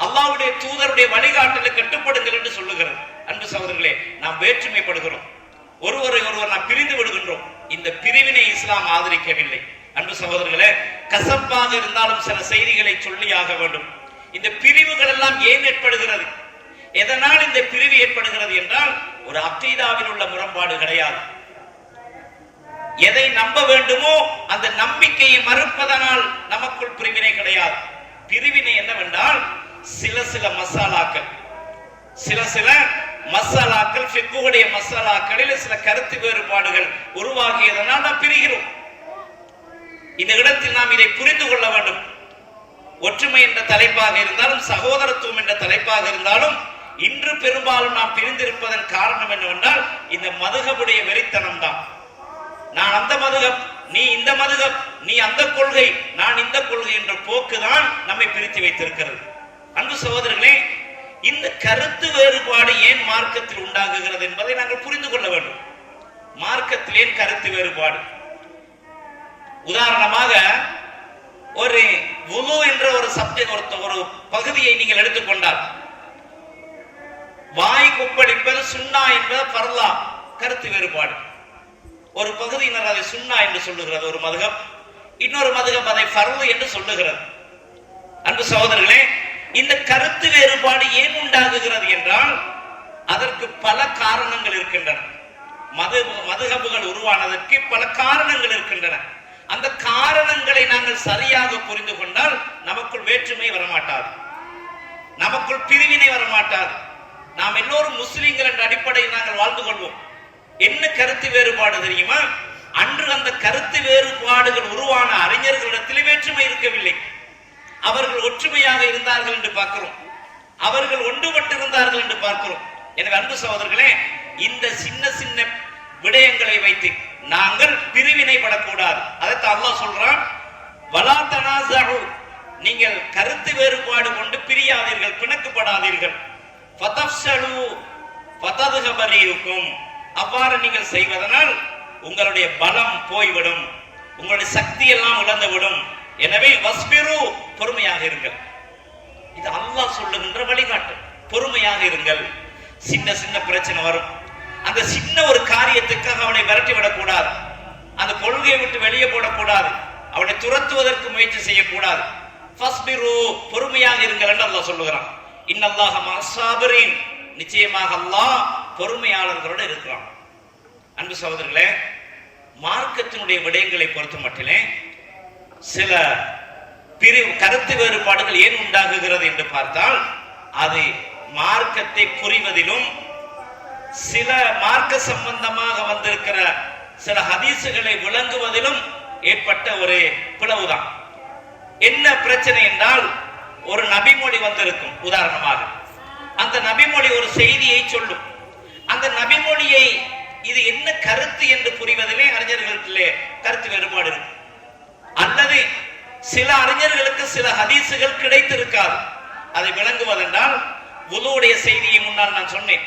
அல்லாஹ்வுடைய தூதருடைய வழிகாட்டலுக்கு கட்டுப்படுங்கள் என்று சொல்லுகிறது. அன்பு சகோதரர்களே, நாம் வேற்றுமைப்படுகிறோம், ஒருவரை ஒருவர் நாம் பிரிந்து விடுகின்றோம். இந்த பிரிவினை இஸ்லாம் ஆதரிக்கவில்லை. அன்பு சகோதரர்களே, கசப்பாக இருந்தாலும் சில செய்திகளை சொல்லியாக வேண்டும். இந்த பிரிவுகள் எல்லாம் ஏன் ஏற்படுகிறது? எதனால் இந்த பிரிவு ஏற்படுகிறது என்றால் ஒரு அக்கீதாவில் உள்ள முரண்பாடு கிடையாது. எதை நம்ப வேண்டுமோ அந்த நம்பிக்கையை மறுப்பதனால் நமக்குள் பிரிவினை கிடையாது. பிரிவினை என்னவென்றால் சில மசாலாக்கள், சில மசாலாக்கள், ஃபிக்ஹுடைய மசாலாக்களில் சில கருத்து வேறுபாடுகள் உருவாகியதனால் நாம் பிரிகிறோம். இந்த இடத்தில் நாம் இதை புரிந்து கொள்ள வேண்டும். ஒற்றுமை என்ற தலைப்பாக இருந்தாலும், சகோதரத்துவம் என்ற தலைப்பாக இருந்தாலும், இன்று பெரும்பாலும் நாம் பிரிந்திருப்பதன் காரணம் என்னவென்றால் இந்த மதுஹபுடைய வெறித்தனம் தான். நான் அந்த மதுஹப், நீ இந்த மதுஹப், நீ அந்த கொள்கை, நான் இந்த கொள்கை என்ற போக்குதான் நம்மை பிரித்து வைத்திருக்கிறது. அன்பு சகோதரர்களே, இந்த கருத்து வேறுபாடு ஏன் மார்க்கத்தில் உண்டாகுகிறது என்பதை நாங்கள் புரிந்து கொள்ள வேண்டும். மார்க்கத்தில் ஏன் கருத்து வேறுபாடு? உதாரணமாக ஒரு வுது என்ற ஒரு சப்ஜெக்ட், ஒரு பகுதியை நீங்கள் எடுத்துக்கொண்டால், வாய் கொப்பளிப்பது சுன்னா என்பது ஃபர்லா, கருத்து வேறுபாடு. ஒரு பகுதியினர் அதை சுன்னா என்று சொல்லுகிறது ஒரு மதுஹப், இன்னொரு மதுஹப் அதை ஃபர்லு என்று சொல்லுகிறது. அன்பு சகோதரர்களே, இந்த கருத்து வேறுபாடு ஏன் உண்டாகுகிறது என்றால் அதற்கு பல காரணங்கள் இருக்கின்றன. மதுஹபுகள் உருவானதற்கு பல காரணங்கள் இருக்கின்றன. அந்த காரணங்களை நாங்கள் சரியாக புரிந்து கொண்டால் நமக்குள் வேற்றுமை வரமாட்டாது, நமக்குள் பிரிவினை வரமாட்டாது. நாம் எல்லோரும் முஸ்லிம்கள் என்ற அடிப்படையில் நாங்கள் வாழ்ந்து கொள்வோம். என்ன கருத்து வேறுபாடு தெரியுமா? அன்று அந்த கருத்து வேறுபாடுகள் உருவான அறிஞர்களிடத்தில் வேற்றுமை இருக்கவில்லை. அவர்கள் ஒற்றுமையாக இருந்தார்கள் என்று பார்க்கிறோம், அவர்கள் ஒன்றுபட்டிருந்தார்கள் என்று பார்க்கிறோம். எனவே அன்பு சகோதரர்களே, இந்த சின்ன விடயங்களை வைத்து நாங்கள் பிரிவினைப்படக்கூடாது. அதைத்தான் அல்லாஹ் சொல்றான், வலா தனாஸு, நீங்கள் கருத்து வேறுபாடு கொண்டு பிரியாதீர்கள், பிணக்குப்படாதீர்கள். ஃபதஃப்ஸலு ஃபதத்ஹப ரீஹுக்கும், அவ்வாறு நீங்கள் செய்வதனால் உங்களுடைய பலம் போய்விடும், உங்களுடைய சக்தி எல்லாம் இழந்துவிடும். எனவே வஸ்பிரு, பொறுமையாக இருங்கள். இது அல்லாஹ் சொல்லுகின்ற வழிகாட்டு. பொறுமையாக இருங்கள். சின்ன பிரச்சனை வரும், அந்த சின்ன ஒரு காரியத்துக்காக அவனை விரட்டி விடக்கூடாது, அந்த கொள்கையை விட்டு வெளியே போடக்கூடாது, அவனை துரத்துவதற்கு முயற்சி செய்யக்கூடாது. ஃபஸ்பிரு, பொறுமையாக இருங்கள் என்று அல்லாஹ் சொல்லுகிறான். இன்னல்லாஹ மஅஸ்ஸாபிரீன், நிச்சயமாக அல்லாஹ் பொறுமையாளர்களோடு இருக்கிறான். அன்பு சகோதரர்களே, மார்க்கத்தினுடைய விடயங்களை பொறுத்த மட்டிலே சில கருத்து வேறுபாடுகள் ஏன் உண்டாகுகிறது என்று பார்த்தால் அது மார்க்கத்தை புரிவதிலும், சில மார்க்க சம்பந்தமாக வந்திருக்கிற சில ஹதீசுகளை விளங்குவதிலும் ஏற்பட்ட ஒரு பிளவுதான். என்ன பிரச்சனை என்றால், ஒரு நபிமொழி வந்திருக்கும். உதாரணமாக அந்த நபிமொழி ஒரு செய்தியை சொல்லும். அந்த நபிமொழியை இது என்ன கருத்து என்று புரிவதிலே அறிஞர்களுக்கு கருத்து வேறுபாடு இருக்கும். அல்லது சில அறிஞர்களுக்கு சில ஹதீசுகள் கிடைத்திருக்காது. அதை விளங்குவதென்றால், வுதுவுடைய செய்தியை முன்னால் நான் சொன்னேன்.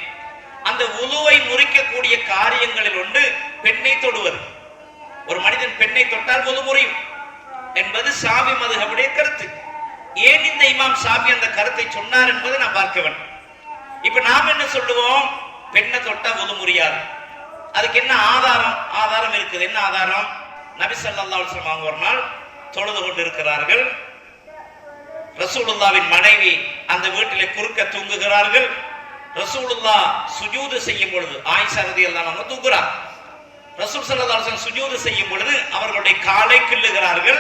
அந்த வுதுவை முறிக்கக்கூடிய காரியங்களில் ஒன்று பெண்ணை தொடுவது. ஒரு மனிதன் பெண்ணை தொட்டால் வுது முறியும் என்பது ஷாஃபி மதுஹபுடைய கருத்து. ஏன் இந்த இமாம் ஷாஃபி அந்த கருத்தை சொன்னார் என்பதை நான் பார்க்க வேண்டும். இப்ப நாம் என்ன சொல்லுவோம்? பெண்ணை தொட்டா வுது முறியாது. அதுக்கு என்ன ஆதாரம் இருக்குது? என்ன ஆதாரம்? நபி ஸல்லல்லாஹு அலைஹி வஸல்லம் ஒரு நாள் தொழுது கொண்டிருக்கிறார்கள். ரசூலுல்லாஹ்வின் மனைவி அந்த வீட்டிலே குறுக்க தூங்குகிறார்கள். ரசூலுல்லாஹ் சுஜூது செய்யும் பொழுது ஆயிஷா ரலியல்லாஹு அன்ஹா தூக்குறார். ரசூல் ஸல்லல்லாஹு அலைஹி வஸல்லம் சுஜூது செய்யும் பொழுது அவர்களுடைய காலை கிள்ளுகிறார்கள்.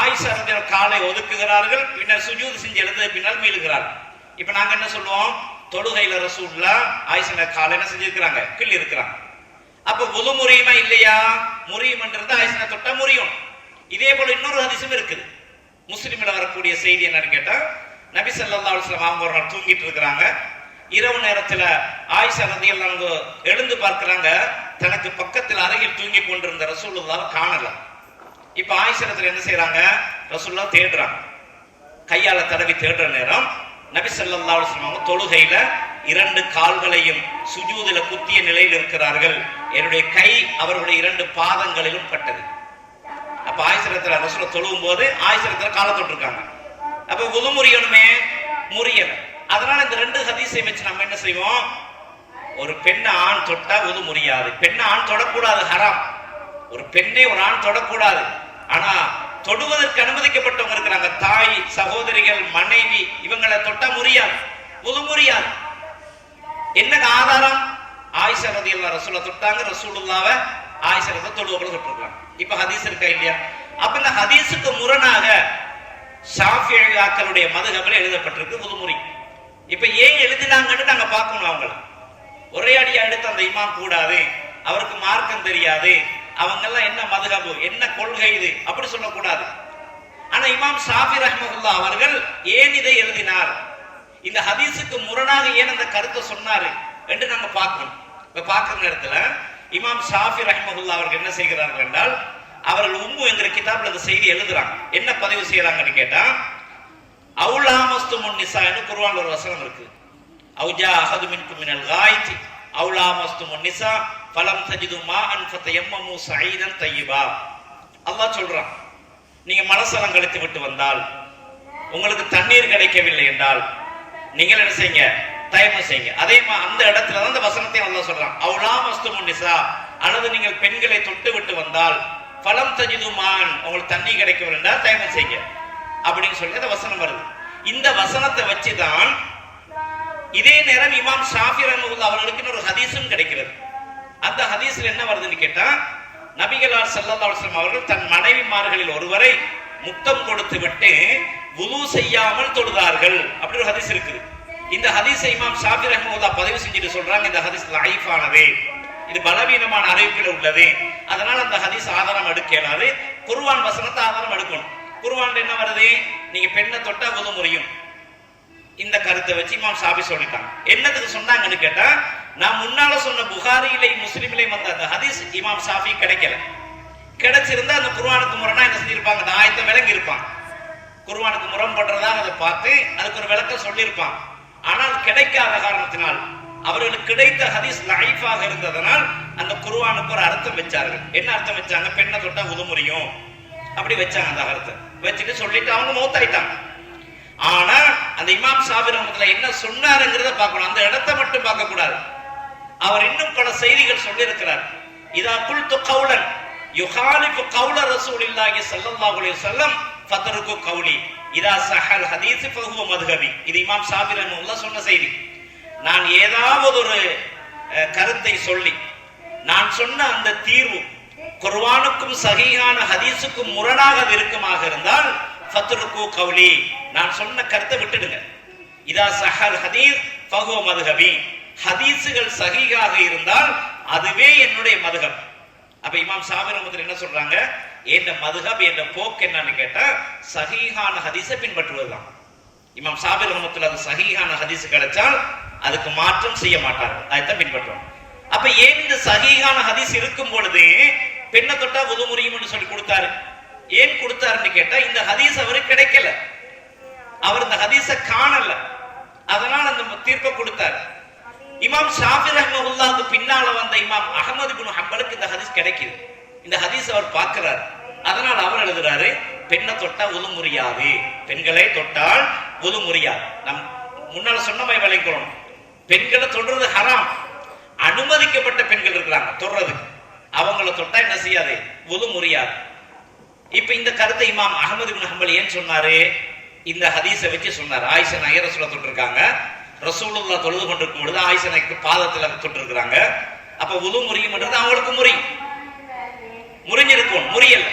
ஆயிஷா ரலியல்லாஹு காலை ஒதுக்குகிறார்கள். பின்னர் சுஜூது செஞ்சு எழுந்த பின்னால் மீளுகிறார்கள். இப்ப நாங்க என்ன சொல்லுவோம்? தொழுகையில ரசூலுல்லாஹ் ஆயிஷா காலை என்ன செஞ்சிருக்கிறாங்க? கிள்ளி இருக்கிறாங்க. அப்ப வுது முறியுமா இல்லையா? முறியும்ன்றது ஆயிஷா தொட்டா முறியும். இதே போல இன்னொரு ஹதீஸும் இருக்குது. முஸ்லிம்ல வரக்கூடிய செய்தி என்னன்னு கேட்டா, நபி ஸல்லல்லாஹு அலைஹி வஸல்லம் அவங்க ஒரு நாள் தூங்கிட்டு இருக்கிறாங்க. இரவு நேரத்துல ஆயிஷா ரலியல்லாஹு அன்ஹா எழுந்து பார்க்கறாங்க, தனக்கு பக்கத்தில் அருகில் தூங்கி கொண்டிருந்த ரசூலுல்லாஹ் காணல. இப்ப ஆயிஷா ரலியல்லாஹு என்ன செய்யறாங்க? ரசூலுல்லாஹ் தேடுறாங்க. கையால தடவி தேடுற நேரம் நபி ஸல்லல்லாஹு அலைஹி வஸல்லம் தொழுகையில இரண்டு கால்களையும் சுஜூதில குத்திய நிலையில் இருக்கிறார்கள். என்னுடைய கை அவர்களுடைய இரண்டு பாதங்களிலும் பட்டது. அப்ப ஆயிஷா ரலியல்லாஹு ரசூலுல்லாஹ் தொழுவும் போது ஆயிஷா ரலியல்லாஹு காலை தொட்டிருக்காங்க. அப்ப வுது முறியணுமே, முறியல. அதனால இந்த ரெண்டு ஹதீஸை வச்சு நம்ம என்ன செய்வோம்? ஒரு பெண்ணை ஆண் தொட்டா வுது முறியாது. பெண்ணை ஆண் தொடக்கூடாது, ஹராம். ஒரு பெண்ணை ஒரு ஆண் தொடக்கூடாது. ஆனா தொடுவதற்கு அனுமதிக்கப்பட்டவங்க இருக்கிறாங்க. தாய், சகோதரிகள், மனைவி, இவங்களை தொட்டா முறியாது, வுது முறியாது. என்ன ஆதாரம்? ஆயிஷா ரலியல்லாஹு ரசூலுல்லாஹ் தொட்டாங்க. ரசூலுல்லாஹ்வை ஆயிஷா ரலியல்லாஹு தொழுவக்குள்ள தொட்டிருக்காங்க. இப்ப ஹதீஸ் இருக்கா இல்லையா? அப்ப இந்த ஹதீஸுக்கு முரணாக ஷாஃபிஈகளுடைய மதுஹபில் எழுதப்பட்டிருக்கு வுது முறி. இப்ப ஏன் எழுதினாங்கன்னு நாங்க பார்க்கணும். அவங்கள ஒரே அடியா எடுத்து அந்த இமாம் கூடாது, அவருக்கு மார்க்கம் தெரியாது, அவங்க எல்லாம் என்ன மதுஹபு, என்ன கொள்கை இது அப்படி சொல்லக்கூடாது. ஆனா இமாம் ஷாஃபி ரஹ்மத்துல்லாஹ் அவர்கள் ஏன் இதை எழுதினார், இந்த ஹதீஸுக்கு முரணாக ஏன் அந்த கருத்தை சொன்னாரு என்று நம்ம பார்க்கணும். இப்ப பார்க்கிற நேரத்துல இமாம் ஷாஃபி ரஹ்மத்துல்லாஹ் அவர்கள் என்ன செய்கிறார்கள் என்றால், அவர்கள் உம்மு என்கிற கிதாப்ல அந்த செய்தி எழுதுறாங்க. என்ன பதிவு செய்யறாங்கன்னு கேட்டா, அவுலாமஸ்துமுன் நிசான்னு குர்ஆன்ல ஒரு வசனம் இருக்கு. அவுஜா அஹது மின்கும் மினல் காயித் அவுலாமஸ்துமுன் நிசா ஃபலம் தஜிது மாஅன் ஃபதயம்மமு ஸஈதன் தய்யிபா. அல்லாஹ் சொல்றான், நீங்க மலசலம் கழித்து விட்டு வந்தால், உங்களுக்கு தண்ணீர் கிடைக்கவில்லை என்றால் நீங்கள் என்ன செய்யுங்க? தயம்மம் செய்யுங்க. அதே அந்த இடத்துல தான் அந்த வசனத்தை அல்லாஹ் சொல்றான். அவுலாமஸ்துமுன் நிசா, அல்லது நீங்கள் பெண்களை தொட்டு விட்டு வந்தால் ஃபலம் தஜிது மாஅன், உங்களுக்கு தண்ணீர் கிடைக்கவில்லை என்றால் தயம்மம் செய்யுங்க அப்படின்னு சொல்லி அந்த வசனம் வருது. இந்த வசனத்தை வச்சுதான் இதே நேரம் இமாம் ஷாஃபி ரஹ்மத்துல்லாஹி அவர்களுக்கு ஒரு ஹதீஸும் கிடைக்கிறது. அந்த ஹதீஸ்ல என்ன வருதுன்னு கேட்டா, நபிகளார் ஸல்லல்லாஹு அலைஹி வஸல்லம் அவர்கள் தன் மனைவிமார்களில் ஒருவரை முத்தம் கொடுத்து விட்டு வுது செய்யாமல் தொழுதார்கள் அப்படி ஒரு ஹதீஸ் இருக்குது. இந்த ஹதீஸை இமாம் ஷாஃபி ரஹ்மத்துல்லாஹி பதிவு செஞ்சுட்டு சொல்றாங்க, இந்த ஹதீஸ் லைஃபானது, இது பலவீனமான அறிவிப்பில் உள்ளது, அதனால அந்த ஹதீஸ் ஆதாரம் எடுக்க இயலாது. குர்ஆன் வசனத்தை ஆதாரம் எடுக்கணும். குர்ஆன்ல என்ன வருது? நீங்க பெண்ணை தொட்டா வுது முறியும். இந்த கருத்தை வச்சு இமாம் ஷாஃபி சொல்லிட்டாங்க. என்னதுக்கு சொன்னாங்கன்னு கேட்டா, நான் முன்னால சொன்ன புகாரியிலையும் முஸ்லிமிலையும் வந்த அந்த ஹதீஸ் இமாம் ஷாஃபி கிடைக்கல. கிடைச்சிருந்தா அந்த குர்ஆனுக்கு முரணா என்ன செஞ்சிருப்பாங்க? அந்த ஆயத்தை விளங்கி இருப்பாங்க. குர்ஆனுக்கு முரண்படுறதாக அதை பார்த்து அதுக்கு ஒரு விளக்கம் சொல்லியிருப்பாங்க. ஆனால் கிடைக்காத காரணத்தினால், அவர்களுக்கு கிடைத்த ஹதீஸ் லைஃபாக இருந்ததனால் அந்த குர்ஆனுக்கு ஒரு அர்த்தம் வச்சார்கள். என்ன அர்த்தம் வச்சாங்க? பெண்ணை தொட்டா வுது முறியும் அப்படி வச்சாங்க. அந்த அர்த்தத்தை வச்சுட்டு சொல்லிட்டு அவங்க மௌத்தாயிட்டாங்க. ஆனா அந்த இமாம் ஷாஃபி ரஹ்மத்துல்லாஹி என்ன சொன்னாருங்கிறத பார்க்கணும். அந்த இடத்தை மட்டும் பார்க்க கூடாது. அவர் இன்னும் பல செய்திகள் சொல்லி இருக்கிறார். இதா குல்து கௌலன் யுகாலிஃபு கௌல ரசூலில்லாஹி ஸல்லல்லாஹு அலைஹி வஸல்லம் ஃபதருக்கு கௌலி இதா ஸஹல் ஹதீஸ் ஃபஹுவ மத்ஹபி. இது இமாம் ஷாஃபி ரஹ்மத்துல்லாஹி சொன்ன செய்தி. நான் ஏதாவது ஒரு கருத்தை சொல்லி நான் சொன்ன அந்த தீர்வு குர்ஆனுக்கும் சஹீஹான ஹதீஸுக்கும் முரணாக இருக்குமாக இருந்தால் ஃபத்ருக்கு கௌலி, நான் சொன்ன கருத்தை விட்டுடுங்க. இதா ஸஹல் ஹதீஸ் ஃபஹுவ மத்ஹபி, ஹதீஸுகள் சஹீஹாக இருந்தால் அதுவே என்னுடைய மதுஹப். அப்ப இமாம் ஷாஃபி ரஹ்மத்துல்லாஹி என்ன சொல்றாங்க? என்ற மதுஹப், என்ற போக்கு என்னன்னு கேட்டா சஹீஹான ஹதீஸை பின்பற்றுவதுதான். இமாம் ஷாஃபி ரஹ்மத்துல்லாஹி சஹீஹான ஹதீஸ் கிடைச்சால் அதுக்கு மாற்றம் செய்ய மாட்டார்கள், அதைத்தான் பின்பற்றுவாங்க. அப்ப ஏன் இந்த சஹீஹான ஹதீஸ் இருக்கும் பொழுது பெண்ணை தொட்டா வுது முறியும்னு சொல்லி கொடுத்தாரு? ஏன் கொடுத்தாருன்னு கேட்டா, இந்த ஹதீஸ் அவருக்கு கிடைக்கல, அவர் இந்த ஹதீஸை காணல, அதனால அந்த தீர்ப்பை கொடுத்தாரு. இமாம் ஷாஃபி ரஹ்மத்துல்லாஹி பின்னால வந்த இமாம் அஹ்மத் இப்னு ஹம்பலுக்கு இந்த ஹதீஸ் கிடைக்குது. இந்த ஹதீஸ் அவர் பார்க்கிறார், அதனால அவர் எழுதுறாரு, பெண்ணை தொட்டா வுது முறியாது, பெண்களை தொட்டால் வுது முறியாது. நம் முன்னால சொன்ன மாதிரி விளைக்கிறோம், பெண்களை தொடுறது ஹராம். அனுமதிக்கப்பட்ட பெண்கள் இருக்கிறாங்க தொடுறது, அவங்கள தொட்டா என்ன செய்யாது? வுது முறியாது. இப்ப இந்த கருத்தை இமாம் அஹ்மத் இப்னு ஹம்பல் ஏன் சொன்னாரு? இந்த ஹதீஸை வச்சு சொன்னார். ஆயிஷா நாயகர் ரசூலுல்லாஹ் தொட்டிருக்காங்க, ரசூலுல்லாஹ் தொழுது கொண்டிருக்கும் பொழுது ஆயிஷா நாயகி பாதத்துல தொட்டு இருக்கிறாங்க. அப்ப உது முறியும்ன்றது அவங்களுக்கு முறிஞ்சிருக்கும், முறியல்.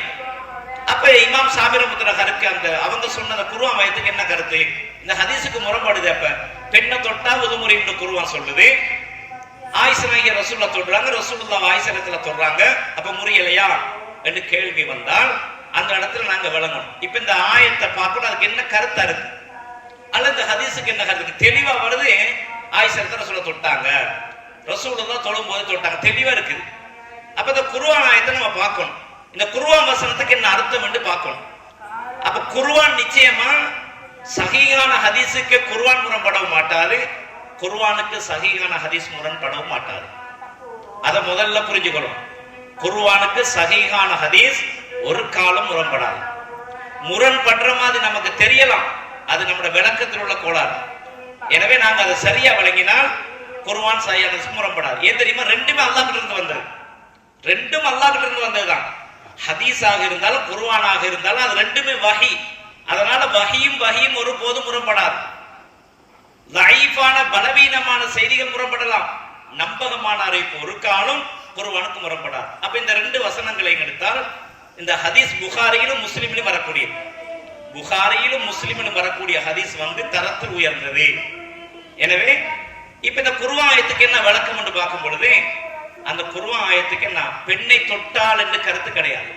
அப்ப இமாம் சாபிர் ரஹ்மத்துல்லாஹி அந்த அவங்க சொன்ன அந்த குர்ஆன் வயத்துக்கு என்ன கருத்து? இந்த ஹதீஸுக்கு முரண்பாடுது. அப்ப பெண்ணை தொட்டா உது முறியும்னு குர்ஆன் சொல்லுது. ஆயிஷா நாயகி ரசூலுல்லாஹ் தொடுறாங்க, ரசூலுல்லாஹ் ஆயிஷா இடத்துல தொடுறாங்க. அப்ப முறியலையா என்று கேள்வி வந்தால் அந்த இடத்துல நாங்க விளங்கணும். இப்ப இந்த ஆயத்தை பார்க்கணும், அதுக்கு என்ன கருத்தா இருக்கு அல்லது இந்த ஹதீஸுக்கு என்ன கருத்து தெளிவா வருது. ஆயிஷா இடத்துல ரசூலுல்லாஹ் தொட்டாங்க, ரசூலுல்லாஹ் தொடும் போது தொட்டாங்க, தெளிவா இருக்குது. அப்ப இந்த குர்ஆன் ஆயத்தை நம்ம பார்க்கணும், இந்த குர்ஆன் வசனத்துக்கு என்ன அர்த்தம் என்று பார்க்கணும். அப்ப குர்ஆன் நிச்சயமா சஹீஹான ஹதீஸுக்கு குர்ஆன் முரண்படவும் மாட்டாது, குர்ஆனுக்கு சஹீஹான ஹதீஸ் முரண்படவும் மாட்டாது. அதை முதல்ல புரிஞ்சுக்கணும். குர்ஆனுக்கு சஹீஹான ஹதீஸ் ஒரு காலம் முரண்படாது. முரண்படுற மாதிரி நமக்கு தெரியலாம், அது நம்முடைய விளக்கத்தில் உள்ள கோளாறு. எனவே நாங்க அதை சரியா வழங்கினால் குர்ஆன் சஹீஹான ஹதீஸ் முரண்படாது. ஏன் தெரியுமா? ரெண்டுமே அல்லாஹ் கிட்ட இருந்து வந்தது, ரெண்டும் அல்லாஹ் கிட்ட இருந்து வந்ததுதான். ஹதீஸாக இருந்தாலும் குர்ஆனாக இருந்தாலும் அது ரெண்டுமே வஹி. அதனால வஹியும் ஒரு போதும் முரண்படாது. லைஃபான பலவீனமான செய்திகள் முரண்படலாம், நம்பகமான அறிவிப்பு ஒரு காலம் குர்ஆனுக்கு முரண்படாது. அப்ப இந்த ரெண்டு வசனங்களை எடுத்தால் இந்த ஹதீஸ் புகாரியிலும் முஸ்லிமிலும் வரக்கூடிய, புகாரியிலும் முஸ்லிமிலும் வரக்கூடிய ஹதீஸ் தரத்தில் உயர்ந்தது. எனவே இப்ப இந்த குர்ஆன் ஆயத்துக்கு என்ன விளக்கம் என்று பார்க்கும் பொழுது, அந்த குர்ஆன் ஆயத்துக்கு என்ன பெண்ணை தொட்டால் என்று கருத்து கிடையாது.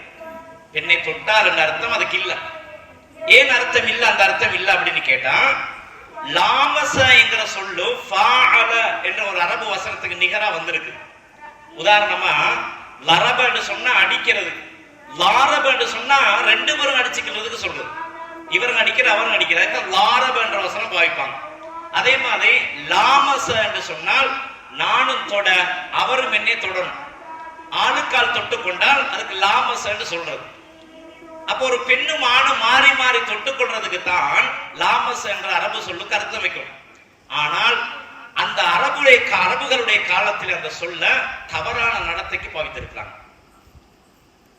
பெண்ணை தொட்டால் என்ற அர்த்தம் அதுக்கு இல்ல. ஏன் அர்த்தம் இல்ல? அந்த அர்த்தம் இல்ல அப்படின்னு கேட்டா, லாமச என்கிற சொல்லு ஃபாஅல என்ற ஒரு அரபு வசனத்துக்கு நிகரா வந்திருக்கு. உதாரணமா லரப என்று சொன்னா அடிக்கிறது, லாரப என்று சொன்னா ரெண்டு பேரும் அடிச்சுக்கிறதுக்கு சொல்றது. இவரும் அடிக்கிற அவரும் அடிக்கிறாங்க, லாரப என்ற வசனம் பாவிப்பாங்க. அதே மாதிரி லாமச என்று சொன்னால் நானும் தொட அவரும் என்னை தொடரும், ஆணுக்கால் தொட்டு கொண்டால் அதுக்கு லாமச என்று சொல்றது. அப்போ ஒரு பெண்ணும் ஆணும் மாறி மாறி தொட்டுக் கொள்றதுக்கு தான் லாமஸ் என்ற அரபு சொல்லுக்கு அர்த்தம் வைக்கும். ஆனால் அந்த அரபுகளுடைய காலத்தில் அந்த சொல்ல தவறான நடத்தைக்கு பாவித்திருக்கிறாங்க.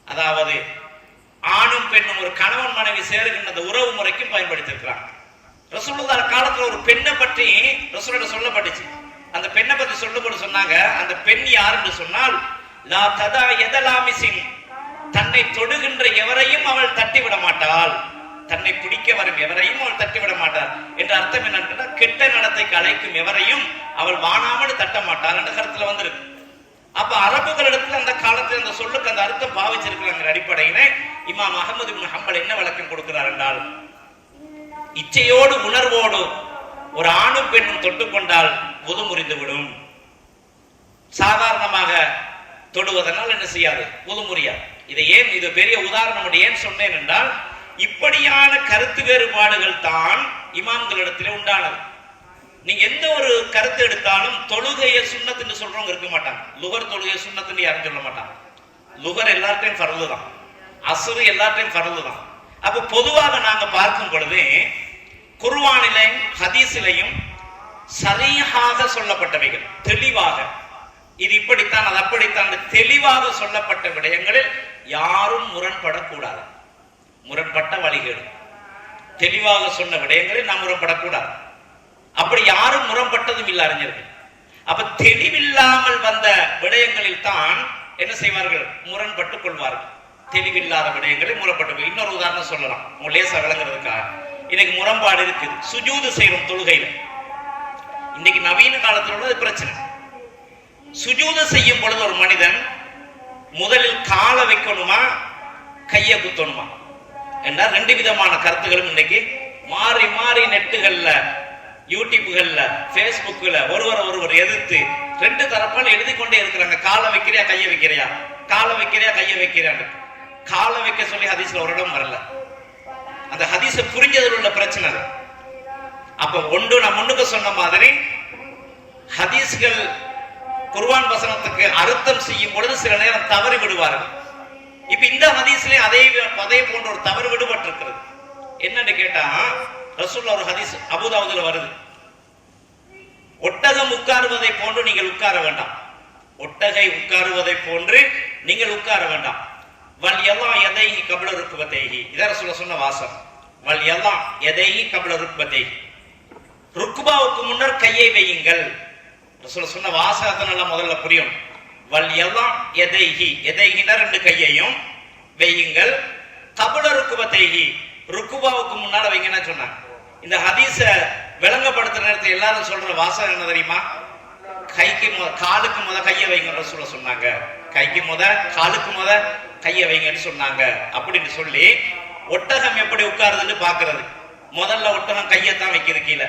அதாவது ஆணும் பெண்ணும் ஒரு கணவன் மனைவி சேருகின்ற அந்த உறவு முறைக்கும் பயன்படுத்தியிருக்கிறாங்க. ரசூலுல்லாஹ் காலத்துல ஒரு பெண்ணை பற்றி ரசூலுல்லாஹ் சொல்லப்பட்டுச்சு. அந்த பெண்ணை பற்றி சொல்லும்போது சொன்னாங்க, அந்த பெண் யார் என்று சொன்னால் லா ததா யதலாமிசின், தன்னை தொடுகின்ற எவரையும் அவள் தட்டிவிட மாட்டாள், தன்னை பிடிக்க வரும் எவரையும் அவள் தட்டிவிட மாட்டாள் என்ற அர்த்தம் என்னன்னா, கெட்ட நடத்தைக்கு அழைக்கும் எவரையும் அவள் வானாமல் தட்ட மாட்டாள் என்ற கருத்துல வந்திருக்கு. அப்ப அரபுகளிடத்துல அந்த காலத்தில் அந்த சொல்லுக்கு அந்த அர்த்தம் பாவிச்சிருக்கிறாங்க. அடிப்படையில இமாம் அஹ்மது இப்னு ஹம்பல் என்ன விளக்கம் கொடுக்கிறார் என்றால், இச்சையோடு உணர்வோடு ஒரு ஆணும் பெண்ணும் தொட்டுக்கொண்டால் உது முறிந்துவிடும். சாதாரணமாக தொடுவதனால் என்ன செய்யாது? உது முறியாது. இது பெரிய உதாரணம் ஏன் சொன்னேன் என்றால், இப்படியான கருத்து வேறுபாடுகள் தான் இமாம்களிடத்திலே உண்டானது. நீங்க எந்த ஒரு கருத்து எடுத்தாலும் தொழுகையை சுன்னத்துன்னு சொல்றவங்க இருக்க மாட்டாங்க. லுகர் தொழுகை சுன்னத்துன்னு யாரும் சொல்ல மாட்டாங்க. லுகர் எல்லார்ட்டையும் ஃபர்து தான், அஸ்ர் எல்லார்ட்டையும் ஃபர்து தான். அப்ப பொதுவாக நாங்க பார்க்கும் பொழுது குர்ஆனிலையும் ஹதீஸிலையும் சரியாக சொல்லப்பட்டவைகள், தெளிவாக இது இப்படித்தான் அது அப்படித்தான் தெளிவாக சொல்லப்பட்ட விடயங்களில் யாரும் முரண்படக்கூடாது. முரண்பட்ட வழிகேடு. தெளிவாக சொன்ன விடயங்களில் நாம் முரண்படக்கூடாது. அப்படி யாரும் முரண்பட்டதும் இல்லை அறிஞர்கள். அப்ப தெளிவில்லாமல் வந்த விடயங்களில் தான் என்ன செய்வார்கள்? முரண்பட்டுக் கொள்வார்கள். தெளிவில்லாத விடயங்களில் முரண்பட்டு. இன்னொரு உதாரணம் சொல்லலாம் உங்க லேசா விளங்குறதுக்காக. இன்னைக்கு முரண்பாடு இருக்குது, சுஜூது செய்யறோம் தொழுகையில. இன்னைக்கு நவீன காலத்தில் உள்ளது பிரச்சனை. சுஜூது செய்யும் பொழுது ஒரு மனிதன் முதலில் காலை வைக்கணுமா கையை குத்தணுமா என்றால் ரெண்டு விதமான கருத்துகளும் இன்னைக்கு மாறி மாறி நெட்டுகள்ல, யூடியூப்கள்ல, பேஸ்புக்ல ஒருவர் எதிர்த்து ரெண்டு தரப்பால் எழுதி கொண்டே இருக்கிறாங்க. காலை வைக்கிறியா கையை வைக்கிறியா, காலை வைக்கிறியா கையை வைக்கிறியான்னு. காலை வைக்க சொல்லி ஹதீஸ்ல ஒரு இடம் வரல. அந்த ஹதீஸை புரிஞ்சதில் உள்ள பிரச்சனை. அப்ப ஒன்று நான் முன்னுக்கு சொன்ன மாதிரி ஹதீஸ்கள் குர்ஆன் வசனத்துக்கு அர்த்தம் செய்யும் பொழுது சில நேரம் தவறி விடுவார்கள். இப்ப இந்த ஹதீஸ்லயே அதே போன்ற ஒரு தவறு விடுபட்டு இருக்கிறது. என்னன்னு கேட்டா, ரசூலுல்லாஹ் ஒரு ஹதீஸ் அபூதாவுதுல வருது, ஒட்டகம் உட்காருவதை போன்று நீங்கள் உட்கார வேண்டாம், ஒட்டகை உட்காருவதை போன்று நீங்கள் உட்கார வேண்டாம். வல் யல்லா யதைஹி கப்ல ருக்பதைஹி, இத ரசூலுல்லாஹ் சொன்ன வாசகம். வல் யல்லா யதைஹி கப்ல ருக்பதைஹி, ருக்குபாவுக்கு முன்னர் கையை வையுங்கள். ரசூல் சொன்ன வாசகத்தை நல்லா முதல்ல புரியும். வல் எல்லாம் எதைகி, எதைகினா 2 கையையும் வையுங்கள். கபல ருக்குபத்தைகி, ருக்குபாவுக்கு முன்னால வைங்கன்னு சொன்னாங்க. இந்த ஹதீஸ விளங்கப்படுத்துற நேரத்தில் எல்லாரும் சொல்ற வாசகம் என்ன தெரியுமா? கைக்கு காலுக்கு முத கையை வைங்கன்னு ரசூல் சொன்னாங்க. கைக்கு முத காலுக்கு முத கையை வைங்கன்னு சொன்னாங்க. அப்படின்னு சொல்லி ஒட்டகம் எப்படி உட்காருதுன்னு பாக்குறது. முதல்ல ஒட்டகம் கையத்தான் வைக்கிறது கீழே.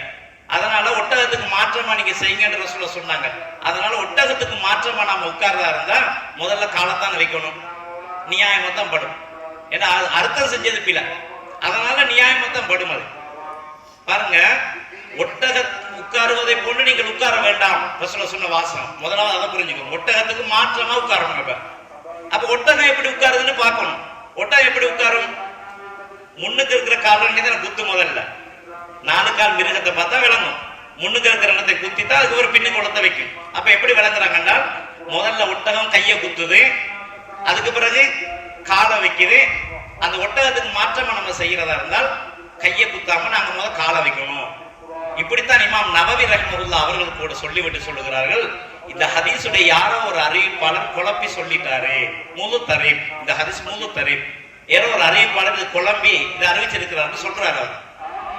அதனால ஒட்டகத்துக்கு மாற்றமா நீங்க செய்யுங்கன்னு ரசூல் சொன்னாங்க. அதனால ஒட்டகத்துக்கு மாற்றமா நாம உட்கார்றதா இருந்தா முதல்ல காலத்தான வைக்கணும். நியாயமா தான் படும். ஏன்னா அர்த்தம் செஞ்சது பில, அதனால நியாயமா தான் படும். அது பாருங்க, ஒட்டக உட்காருவதை போன்று நீங்கள் உட்கார வேண்டாம் ரசூல் சொன்ன வாசகம். முதலாவது அதை புரிஞ்சுக்கணும். ஒட்டகத்துக்கு மாற்றமா உட்காரணும். அப்ப ஒட்டகம் எப்படி உட்காருதுன்னு பார்க்கணும். ஒட்டகம் எப்படி உட்காரும்? முன்னுக்கு இருக்கிற கால் குத்து முதல்ல 4 கால் மிருகத்தை பார்த்தா விளங்கும். முன்னுக்கு இருக்கிற எண்ணத்தை குத்தித்தான் அதுக்கு ஒரு பின்னு குளத்தை வைக்கும். அப்ப எப்படி விளங்குறாங்கன்னா, முதல்ல ஒட்டகம் கையை குத்துது, அதுக்கு பிறகு காலை வைக்குது. அந்த ஒட்டகத்துக்கு மாற்றமா நம்ம செய்யறதா இருந்தால் கையை குத்தாம நாங்க முதல் காலை வைக்கணும். இப்படித்தான் இமாம் நவவி ரஹ்மத்துல்லாஹி அவர்கள் கூட சொல்லிவிட்டு சொல்லுகிறார்கள். இந்த ஹதீஸுடைய யாரோ ஒரு அறிவிப்பாளர் குழப்பி சொல்லிட்டாரு. முழு தரீப், இந்த ஹதீஸ் முழு தரீப், ஏதோ ஒரு அறிவிப்பாளர் குழம்பி இதை அறிவிச்சிருக்கிறாரு சொல்றாரு.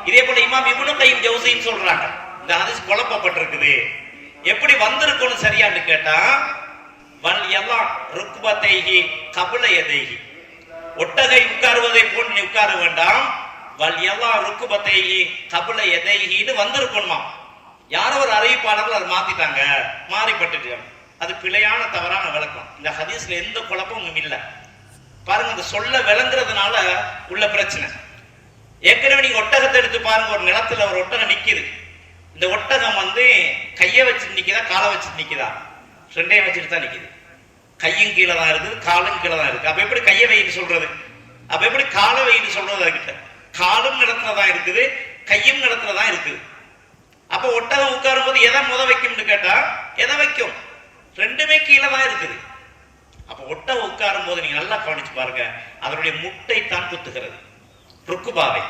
இதே போல இமாம் இப்னு கையிம் ஜௌஸின்னு சொல்றாங்க, இந்த ஹதீஸ் குழப்பப்பட்டிருக்குது. எப்படி வந்திருக்கணும் சரியான்னு கேட்டா, வல் எல்லாம் ருக்பத்தைஹி கபல யதைஹி, ஒட்டகை உட்காருவதை போல் நீ உட்கார வேண்டாம். வல் எல்லாம் ருக்பத்தைஹி கபல யதைஹின்னு வந்திருக்கணுமா. யாரோ ஒரு அறிவிப்பாளர்கள் அதை மாத்திட்டாங்க, மாறிப்பட்டு. அது பிழையான தவறான விளக்கம். இந்த ஹதீஸ்ல எந்த குழப்பமும் இல்லை. பாருங்க, இந்த சொல்ல விளங்குறதுனால உள்ள பிரச்சனை. ஏற்கனவே நீங்க ஒட்டகத்தை எடுத்து பாருங்க, ஒரு நிலத்துல ஒரு ஒட்டகம் நிக்குது. இந்த ஒட்டகம் கையை வச்சுட்டு நிக்குதா காலை வச்சுட்டு நிக்குதா? 2யும் வச்சுட்டு தான் நிக்குது. கையும் கீழே தான் இருக்குது, காலும் கீழே தான் இருக்கு. அப்ப எப்படி கையை வைன்னு சொல்றது? அப்ப எப்படி காலை வைன்னு சொல்றது? அதுகிட்ட காலும் நிலத்துல தான் இருக்குது, கையும் நிலத்துல தான் இருக்குது. அப்ப ஒட்டகம் உட்காரும் போது எதை முத வைக்கும்னு கேட்டா எதை வைக்கும்? 2மே கீழே தான் இருக்குது. அப்ப ஒட்டகம் உட்காரும் போது நீங்க நல்லா கவனிச்சு பாருங்க, அதனுடைய முட்டை தான் குத்துகிறது, ருக்குபாவை.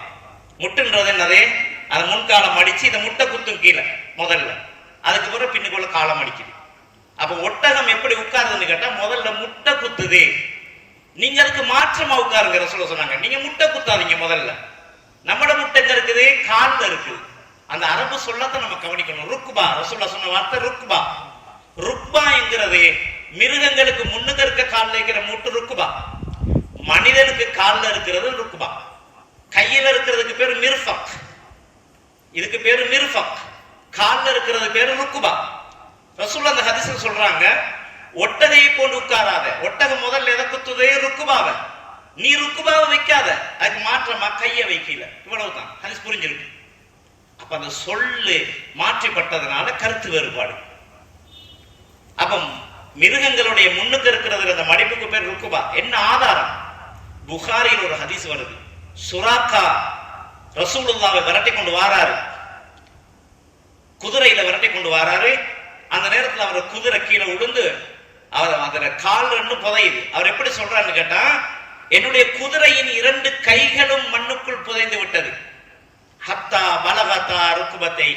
முட்டுன்றது என்னது? அதை முன்காலம் அடிச்சு இந்த முட்டை குத்தும் கீழே முதல்ல, அதுக்கு பிறகு பின்னுக்குள்ள காலம் அடிக்குது. அப்ப ஒட்டகம் எப்படி உட்காருதுன்னு கேட்டா முதல்ல முட்டை குத்துது. நீங்க அதுக்கு மாற்றமா உட்காருங்க ரசூல் சொன்னாங்க. நீங்க முட்டை குத்தாதீங்க. முதல்ல நம்மட முட்டை எங்க இருக்குது? கால்ல இருக்குது. அந்த அரபு சொல்லத்தை நம்ம கவனிக்கணும். ருக்பா, ரசூலுல்லாஹ் சொன்ன வார்த்தை ருக்பா. ருக்பா என்கிறது மிருகங்களுக்கு முன்னுக்கு இருக்க கால்ல இருக்கிற முட்டு ருக்பா. மனிதனுக்கு கால்ல இருக்கிறது ருக்பா. கையில இருக்கிறதுக்கு பேரு மிர்ஃபக், இதுக்கு பேரு மிர்ஃபக். கால்ல இருக்கிறது பேரு ருக்பா. ரசூலுல்லாஹ் அந்த ஹதீஸ்ல சொல்றாங்க, ஒட்டகையை போன்று உட்காராத. ஒட்டகம் முதல்ல எதை குத்துதே? ருக்பாவை. நீ ருக்பாவை வைக்காத, அதுக்கு மாற்றமா கையை வைக்கல. இவ்வளவுதான் ஹதீஸ் புரிஞ்சிருக்கு. அப்ப அந்த சொல்லு மாற்றிப்பட்டதுனால கருத்து வேறுபாடு. அப்ப மிருகங்களுடைய முன்னுக்கு இருக்கிறது அந்த மடிப்புக்கு பேர் ருக்குபா. என்ன ஆதாரம்? புகாரியில் ஒரு ஹதீஸ் வருது. சுராக்கா ரசூலுல்லாஹ்வை விரட்டி கொண்டு வாராரு, குதிரையில விரட்டி கொண்டு வாராரு. அந்த நேரத்தில் அவர் குதிரை கீழே விழுந்து அவர் அதுல கால் புதையுது. அவர் எப்படி சொல்றாருன்னு கேட்டா, என்னுடைய குதிரையின் 2 கைகளும் மண்ணுக்குள் புதைந்து விட்டது. ஹத்தா பலகத்தா ருக்குபத்தை,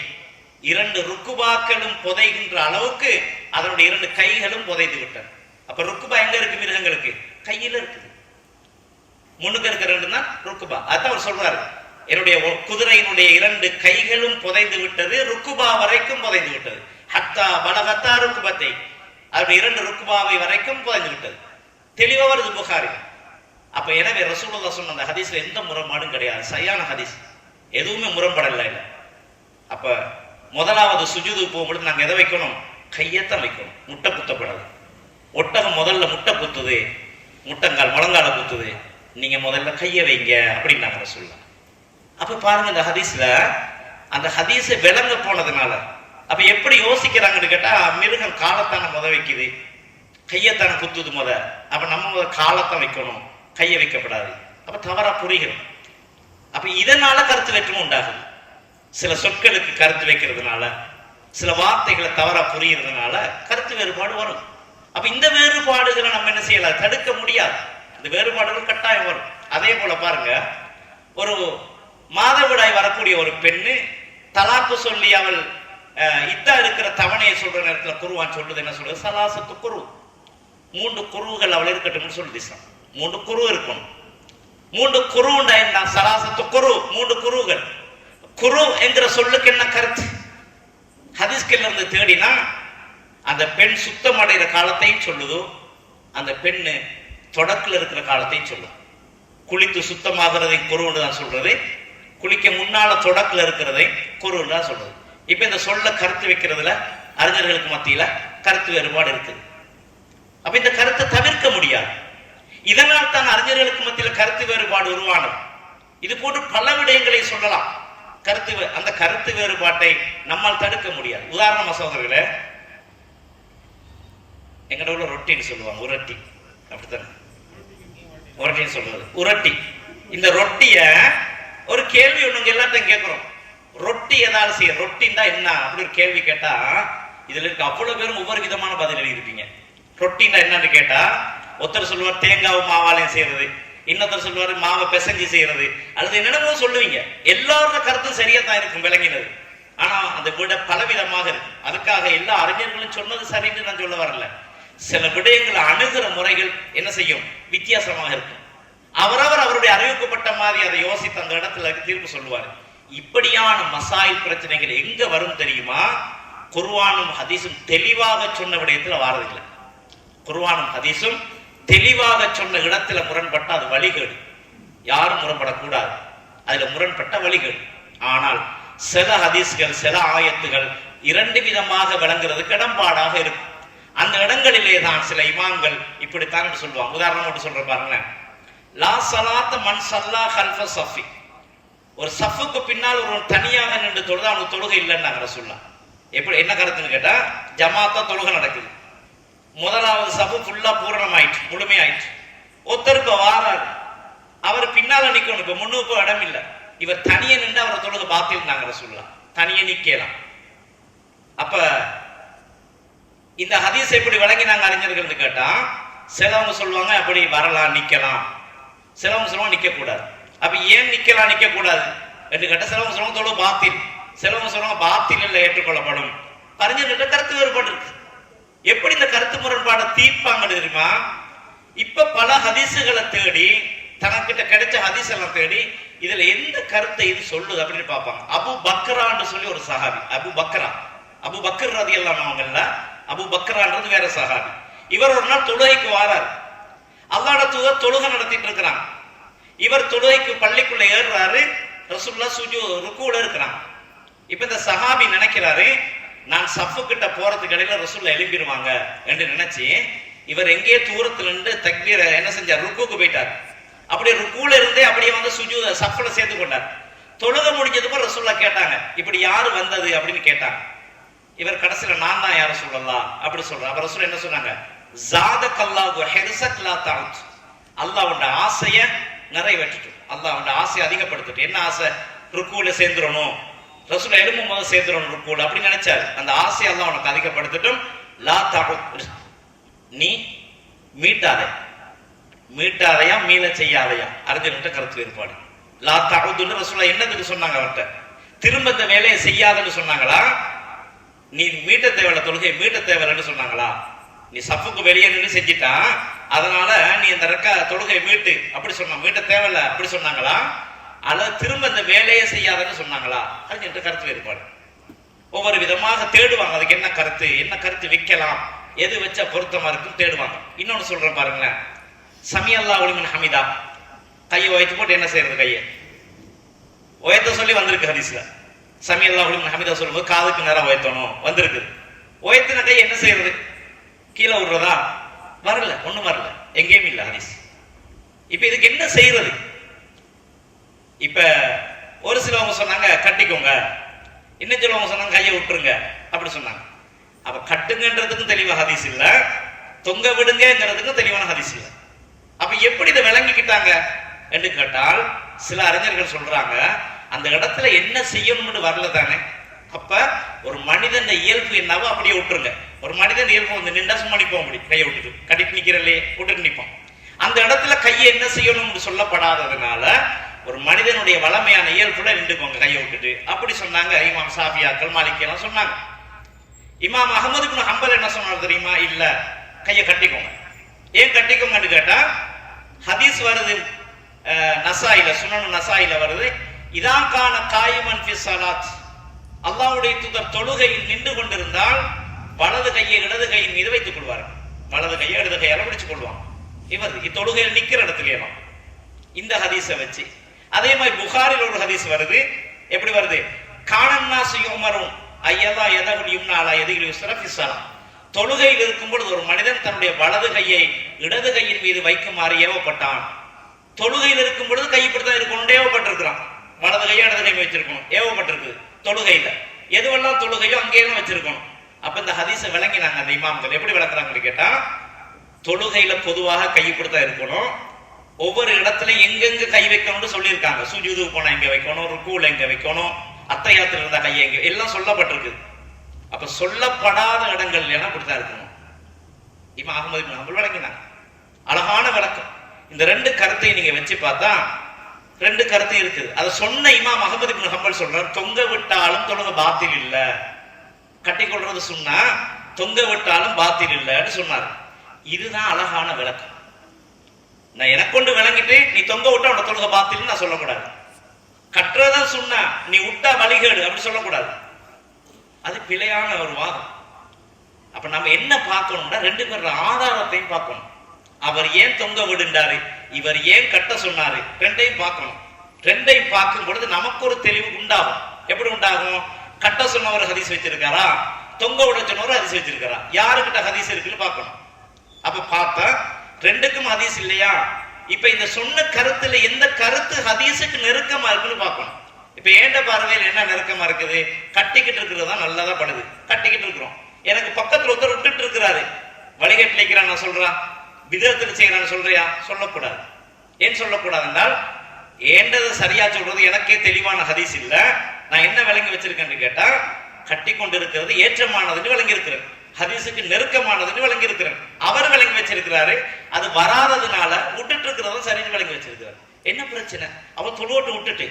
2 ருக்குபாக்களும் புதைகின்ற அளவுக்கு அதனுடைய 2 கைகளும் புதைந்து விட்டது. அப்ப ருக்குபா எங்க இருக்கு? மிருகங்களுக்கு கையில இருக்குது. முன்னுக்கு இருக்கிற 2 தான் ருக்குபா. அதான் அவர் சொல்றாரு, என்னுடைய குதிரையினுடைய 2 கைகளும் புதைந்து விட்டது, ருக்குபா வரைக்கும் புதைந்து விட்டது. ஹத்தா பலகத்தா ருக்குபத்தை, அதனுடைய 2 ருக்குபாவை வரைக்கும் புதைந்து விட்டது. தெளிவா வருது புகாரி. அப்ப எனவே ரசூலுல்லாஹ் சொன்ன அந்த ஹதீஸ்ல எந்த முரண்பாடும் கிடையாது, சரியான ஹதீஸ், எதுவுமே முரண்படல. அப்ப முதலாவது சுஜூது போகும்பொழுது நாங்க எதை வைக்கணும்? கையத்தான் வைக்கணும், முட்டை குத்தப்படாது. ஒட்டகம் முதல்ல முட்டை குத்துது, முட்டங்கால் முழங்கால குத்துது, நீங்க முதல்ல கையை வைங்க அப்படின்னு நாங்க சொல்லலாம். அப்ப பாருங்க, இந்த ஹதீஸ்ல அந்த ஹதீஸை விளங்க போனதுனால அப்ப எப்படி யோசிக்கிறாங்கன்னு கேட்டா, மிருகம் காலத்தான முத வைக்குது, கையத்தான குத்துது முத. அப்ப நம்ம முத காலத்தான் வைக்கணும், கையை வைக்கப்படாது. அப்ப தவறா புரிகிறோம். அப்ப இதனால கருத்து வேற்றுமை உண்டாகுது. சில சொற்களுக்கு கருத்து வைக்கிறதுனால, சில வார்த்தைகளை தவறா புரியறதுனால கருத்து வேறுபாடு வரும். அப்ப இந்த வேறுபாடுகளை நம்ம என்ன செய்யலாம்? தடுக்க முடியாது. இந்த வேறுபாடுகள் கட்டாயம் வரும். அதே போல பாருங்க, ஒரு மாதவிடாய் வரக்கூடிய ஒரு பெண்ணு தலாக்கு சொல்லி அவள் இதா இருக்கிற தவணையை சொல்ற நேரத்தில் குருவான் சொல்றது என்ன சொல்றது? சலாசத்து குரு, 3 குருவுகள் அவள் இருக்கட்டும் சொல்லுது இஸ்லாம். 3 குரு இருக்கணும். 3 குருண்டா என்ன? சலாசத்து குரு, 3 குருவுகள். குரு என்கிற சொல்லுக்கு என்ன கருத்து? ஹதீஸ்கள்ல இருந்து தேடினா அந்த பெண் சுத்தம் அடைகிற காலத்தையும் சொல்லுதோ, அந்த பெண்ணு தொடக்கில் இருக்கிற காலத்தையும் சொல்லும். குளித்து சுத்தமாகிறதை குருன்னு தான் சொல்றது, குளிக்க முன்னால தொடக்கில் இருக்கிறதை குருன்னு தான் சொல்றது. இப்ப இந்த சொல்ல கருத்து வைக்கிறதுல அறிஞர்களுக்கு மத்தியில கருத்து வேறுபாடு இருக்குது. அப்ப இந்த கருத்தை தவிர்க்க முடியாது. இதனால் தான் அறிஞர்களுக்கு மத்தியில கருத்து வேறுபாடு உருவானது. இது போன்று பல விடயங்களை சொல்லலாம். அந்த கருத்து வேறுபாட்டை நம்மால் தடுக்க முடியாது. உதாரணமா சகோதரர்களே, எங்கட உள்ள ரொட்டின்னு சொல்லுவாங்க, உரட்டி, அப்படித்தானே உரட்டின்னு சொல்றது, உரட்டி. இந்த ரொட்டிய ஒரு கேள்வி ஒண்ணுங்க எல்லாத்தையும் கேட்கிறோம், ரொட்டி ஏதாவது செய்ய, ரொட்டின்னா என்ன அப்படி ஒரு கேள்வி கேட்டா இதுல இருக்க அவ்வளவு பேரும் ஒவ்வொரு விதமான பதில் எழுதியிருப்பீங்க. ரொட்டின்னா என்னன்னு கேட்டா ஒருத்தர் சொல்லுவார் தேங்காவும் மாவாலையும் செய்யறது, இன்னொருத்தர் சொல்லுவாரு மாவை பிசைஞ்சு செய்யறது, அல்லது என்னென்னமோ சொல்லுவீங்க. எல்லாரோட கருத்தும் சரியா தான் இருக்கும் விளங்கினது, ஆனா அந்த விட பலவிதமாக இருக்கு. அதுக்காக எல்லா அறிஞர்களும் சொன்னது சரின்னு நான் சொல்ல வரல. சில விடயங்களை அணுகிற முறைகள் என்ன செய்யும், வித்தியாசமாக இருக்கும். அவரவர் அவருடைய அறிவிக்கப்பட்ட மாதிரி அதை யோசித்து அந்த இடத்துல தீர்ப்பு சொல்லுவார். இப்படியான மசாயில் பிரச்சனைகள் எங்க வரும் தெரியுமா? குர்ஆனும் ஹதீஸும் தெளிவாக சொன்ன விடயத்துல வாரதில்லை. குர்ஆனும் ஹதீஸும் தெளிவாக சொன்ன இடத்துல முரண்பட்ட அது வழிகேடு. யாரும் முரண்படக்கூடாது, அதுல முரண்பட்ட வழிகேடு. ஆனால் சில ஹதீஸ்கள் சில ஆயத்துகள் 2 விதமாக விளங்குறதுக்கு இடம்பாடாக இருக்கும். அந்த இடங்களிலே தான் சில இமாம்கள் இப்படித்தான் சொல்லுவாங்க. உதாரணம் சொல்ற பாருங்களேன், லா ஸலாத்த மன் ஸல்லா கல்ஃப ஸஃபி, ஒரு சஃபுக்கு பின்னால் ஒரு தனியாக நின்று தொழுது அவனுக்கு தொழுகை இல்லைன்னாங்க ரசூலுல்லாஹ். எப்படி என்ன கருத்துன்னு கேட்டா, ஜமாத்தா தொழுகை நடக்குது, முதலாவது சஃபு ஃபுல்லா பூரணமாயிட்டு முழுமையாயிட்டு, ஒருத்தருக்கு வாராரு, அவர் பின்னால நிக்கணும், இப்ப முன்னுக்கு இடம் இல்லை, இவர் தனியே நின்று அவரை தொழுகை பாத்தில்னாங்க ரசூலுல்லாஹ். தனியே நிக்கலாம். அப்ப இந்த ஹதீஸ் எப்படி விளங்கினாங்க அறிஞர்கள் கேட்டா, சிலவங்க சொல்லுவாங்க அப்படி வரலாம் நிக்கலாம், சிலவங்க சொல்லுவாங்க நிக்க கூடாது. அப்ப ஏன் நிக்கலாம் நிக்க கூடாது என்று கேட்டா, சிலவங்க சொல்லுவாங்க தொழு பாத்தில், சிலவங்க சொல்லுவாங்க பாத்தில் இல்லை ஏற்றுக்கொள்ளப்படும். அறிஞர்கிட்ட கருத்து வேறுபாடு இருக்கு. எப்படி இந்த கருத்து முரண்பாடை தீர்ப்பாங்க தெரியுமா? இப்ப பல ஹதீசுகளை தேடி, தனக்கிட்ட கிடைச்ச ஹதீஸ் எல்லாம் தேடி இதுல எந்த கருத்தை இது சொல்லுது அப்படின்னு பார்ப்பாங்க. அபு பக்ரான்னு சொல்லி ஒரு சஹாபி, அபு பக்கர் ரலியல்லாஹு அன்ஹு, அபு பக்ரான்றது வேற சஹாபி. இவர் ஒரு நாள் தொழுகைக்கு வாரார். அல்லாஹ்வுடைய தூதர் தொழுகை நடத்திட்டு இருக்கிறாங்க. இவர் தொழுகைக்கு பள்ளிக்குள்ள ஏறுறாரு, ரசூலுல்லாஹ் ருக்குல இருக்கிறாங்க. இப்ப இந்த சஹாபி நினைக்கிறாரு, நான் சஃப்பு கிட்ட போறதுக்கு இடையில ரசூலுல்லாஹ் எழும்பிடுவாங்க என்று நினைச்சு இவர் எங்கே தூரத்துல இருந்து தக்பீர என்ன செஞ்சார், ருக்குக்கு போயிட்டார். அப்படியே ருக்குல இருந்தே அப்படியே வந்து சஃப்ல சேர்த்து கொண்டார். தொழுகை முடிஞ்சதுக்கு ரசூலுல்லாஹ் கேட்டாங்க, இப்படி யாரு வந்தது அப்படின்னு கேட்டாங்க. இவர் கடைசியில நான் தான் யார சொல்லலாம் அப்படி சொல்ற. அப்ப ரசூல் என்ன சொன்னாங்க, ஜாதகல்லாஹு ஹிர்ஸக் லா தஅத், அல்லாஹ்வுடைய ஆசையை நிறைவேற்றிட்டு, அல்லாஹ்வுடைய ஆசையை அதிகப்படுத்திட்டு. என்ன ஆசை? ருக்குல சேர்ந்துடணும், ரசூல் எழும்பும் போது சேர்ந்துடணும் ருக்குல அப்படி நினைச்சாரு. அந்த ஆசையை அல்லாஹ் உனக்கு அதிகப்படுத்திட்டும். லா தஅத், நீ மீட்டாதையா மீள செய்யாதையா, அறிஞர்கிட்ட கருத்து வேறுபாடு. லா தஅதுன்னு ரசூலுல்லாஹ் என்னதுக்கு சொன்னாங்க? அவர்கிட்ட திரும்ப இந்த வேலையை செய்யாதுன்னு சொன்னாங்களா, நீ மீட்ட தேவையில்ல தொழுகை மீட்ட தேவையில்லைன்னு சொன்னாங்களா? நீ சஃபுக்கு வெளியே நின்று செஞ்சிட்டா அதனால நீ இந்த தொழுகை மீட்டு அப்படி சொன்னாங்க, மீட்ட தேவையில்ல அப்படி சொன்னாங்களா, அல்லது திரும்ப இந்த வேலையை செய்யாதுன்னு சொன்னாங்களா? அது கருத்து வேறுபாடு. ஒவ்வொரு விதமாக தேடுவாங்க, அதுக்கு என்ன கருத்து வைக்கலாம், எது வச்சா பொருத்தமா இருக்குன்னு தேடுவாங்க. இன்னொன்னு சொல்றேன் பாருங்களேன், சமி அல்லாஹு லிமன் ஹமிதா, கையை உயர்த்தி போட்டு என்ன செய்யறது, கையை உயர்த்த சொல்லி வந்திருக்கு ஹதீஸ்ல. சமி அல்லாஹு லிமன் ஹமிதா சொல்லும்போது காதுக்கு நேரம் உயர்த்தணும் வந்திருக்கு. உயர்த்தின கை என்ன செய்யறது, கீழே விடுறதா? வரல, ஒண்ணும் வரல, எங்கேயும் இல்லை ஹதீஸ். இப்ப இதுக்கு என்ன செய்யறது? இப்ப ஒரு சிலவங்க சொன்னாங்க கட்டிக்கோங்க, இன்னும் சிலவங்க சொன்னாங்க கையை விட்டுருங்க அப்படி சொன்னாங்க. அப்ப கட்டுங்கன்றதுக்கும் தெளிவான ஹதீஸ் இல்ல, தொங்க விடுங்கிறதுக்கும் தெளிவான ஹதீஸ் இல்ல. அப்ப எப்படி இதை விளங்கிக்கிட்டாங்க என்று கேட்டால், சில அறிஞர்கள் சொல்றாங்க அந்த இடத்துல என்ன செய்யணும்னு வரல தானே. அப்ப ஒரு மனிதன் இயல்பு என்னவோ அப்படியே விட்டுருங்க. ஒரு மனிதன் இயல்பு வந்து நின்றா சும்மா நிற்போம், அப்படி கையை விட்டுட்டு கட்டிட்டு நிக்கிறல்லையே விட்டுட்டு நிற்போம். அந்த இடத்துல கையை என்ன செய்யணும்னு சொல்லப்படாததுனால ஒரு மனிதனுடைய வளமையான இயல்புல நின்றுக்கோங்க கையை விட்டுட்டு, அப்படி சொன்னாங்க இமாம் ஷாஃபியாக்கள் மாலிக்கியெல்லாம் சொன்னாங்க. இமாம் அஹமது இப்னு ஹம்பல் என்ன சொன்னார் தெரியுமா? இல்ல, கையை கட்டிக்கோங்க. ஏன் கட்டிக்கோங்கன்னு கேட்டா, ஹதீஸ் வருது நசாயில, சுனன் நசாயில வருது, இதாக்கான காயிமன் ஃபி ஸலாத், அல்லாஹ்வுடைய தூதர் தொழுகையில் நின்று கொண்டிருந்தால் வலது கையை இடது கையின் மீது வைத்துக் கொள்வார். வலது கையை இடது கையால பிடிச்சுக் கொள்வான். இவர் தொழுகையில் நிக்கிற இடத்துலயும் இந்த ஹதீஸை வச்சு. அதே மாதிரி புகாரில் ஒரு ஹதீஸ் வருது. எப்படி வருது? கானன்னாசு யுமரும் ஐயதா யதகுல் யும்னா அலா யதில் யுஸ்ரா ஃபி ஸலாம், தொழுகையில் இருக்கும் பொழுது ஒரு மனிதன் தன்னுடைய வலது கையை இடது கையின் மீது வைக்குமாறு ஏவப்பட்டான். தொழுகையில் இருக்கும் பொழுது கை இப்படித்தான் இருக்கணும், ஏவப்பட்டிருக்கிறான். வலது கையை இடது கை வச்சிருக்கணும், ஏவப்பட்டிருக்கு. தொழுகையில எதுவெல்லாம் தொழுகையோ அங்கேயும் வச்சிருக்கணும். அப்ப இந்த ஹதீஸை விளங்கினாங்க அந்த இமாம்கள். எப்படி விளக்குறாங்கன்னு கேட்டா, தொழுகையில பொதுவாக கை இப்படித்தான் இருக்கணும். ஒவ்வொரு இடத்துலயும் எங்கெங்க கை வைக்கணும்னு சொல்லியிருக்காங்க. சுஜூதுக்கு போனா எங்க வைக்கணும், ருக்கூல எங்க வைக்கணும், அத்தையாத்துல இருந்தா கையை எங்க, எல்லாம் சொல்லப்பட்டிருக்கு. அப்ப சொல்லப்படாத இடங்கள் எல்லாம் இப்படித்தான் இருக்கணும். இமாம் அஹ்மது இப்னு ஹம்பல் விளங்கினாங்க. அழகான விளக்கம். இந்த ரெண்டு கருத்தையும் நீங்க வச்சு பார்த்தா ரெண்டு கருத்து இருக்குது. அதை சொன்ன இமாம் அஹ்மது இப்னு ஹம்பல் சொல்றார், தொங்க விட்டாலும் தொழுகை பாத்தில் இல்ல. கட்டிக்கொள்றது சொன்னா தொங்க விட்டாலும் பாத்தில் இல்லைன்னு சொன்னார். இதுதான் அழகான விளக்கம். நான் எனக்கு கொண்டு விளங்கிட்டு நீ தொங்க விட்டா உன தொழுகை பாத்தில் நான் சொல்லக்கூடாது. கட்டுறதான் சொன்னா நீ விட்டா வழிகேடு அப்படி சொல்லக்கூடாது. அது பிழையான ஒரு வாதம். அப்ப நம்ம என்ன பார்க்கணும்னா, ரெண்டு பேரோட ஆதாரத்தையும் பார்க்கணும். அவர் ஏன் தொங்க விடுண்டாரு, இவர் ஏன் கட்ட சொன்னாரு, ரெண்டையும் பார்க்கணும். ரெண்டையும் பார்க்கும் பொழுது நமக்கு ஒரு தெளிவு உண்டாகும். எப்படி உண்டாகும்? கட்ட சொன்னவர் ஹதீஸ் வச்சிருக்காரா, தொங்க விட சொன்னவர் ஹதீஸ் வச்சிருக்காரா, யாருக்கிட்ட ஹதீஸ் இருக்குன்னு பார்க்கணும். அப்ப பார்த்தா ரெண்டுக்கும் ஹதீஸ் இல்லையா? இப்ப இந்த சொன்ன கருத்துல எந்த கருத்து ஹதீஸுக்கு நெருக்கமா இருக்குன்னு பார்க்கணும். இப்ப ஏண்ட பார்வையில் என்ன நெருக்கமா இருக்குது? கட்டிக்கிட்டு இருக்கிறது தான் நல்லதா படுது. கட்டிக்கிட்டு இருக்கிறோம். எனக்கு பக்கத்துல ஒருத்தர் விட்டுட்டு இருக்கிறாரு, வழிகட்டு வைக்கிறான் நான் சொல்றான், விதத்தில் செய்யறான்னு சொல்றியா? சொல்லக்கூடாது. ஏன் சொல்லக்கூடாது என்றால், ஏண்டதை சரியா சொல்றது எனக்கே தெளிவான ஹதீஸ் இல்ல. நான் என்ன விளங்கி வச்சிருக்கேன்னு கேட்டா, கட்டி கொண்டு இருக்கிறது ஏற்றமானதுன்னு விளங்கி இருக்கிறேன், ஹதீஸுக்கு நெருக்கமானதுன்னு விளங்கி இருக்கிறேன். அவர் விளங்கி வச்சிருக்கிறாரு, அது வராததுனால விட்டுட்டு இருக்கிறதும் சரின்னு விளங்கி வச்சிருக்கிறார். என்ன பிரச்சனை? அவர் தொழுவட்டு விட்டுட்டு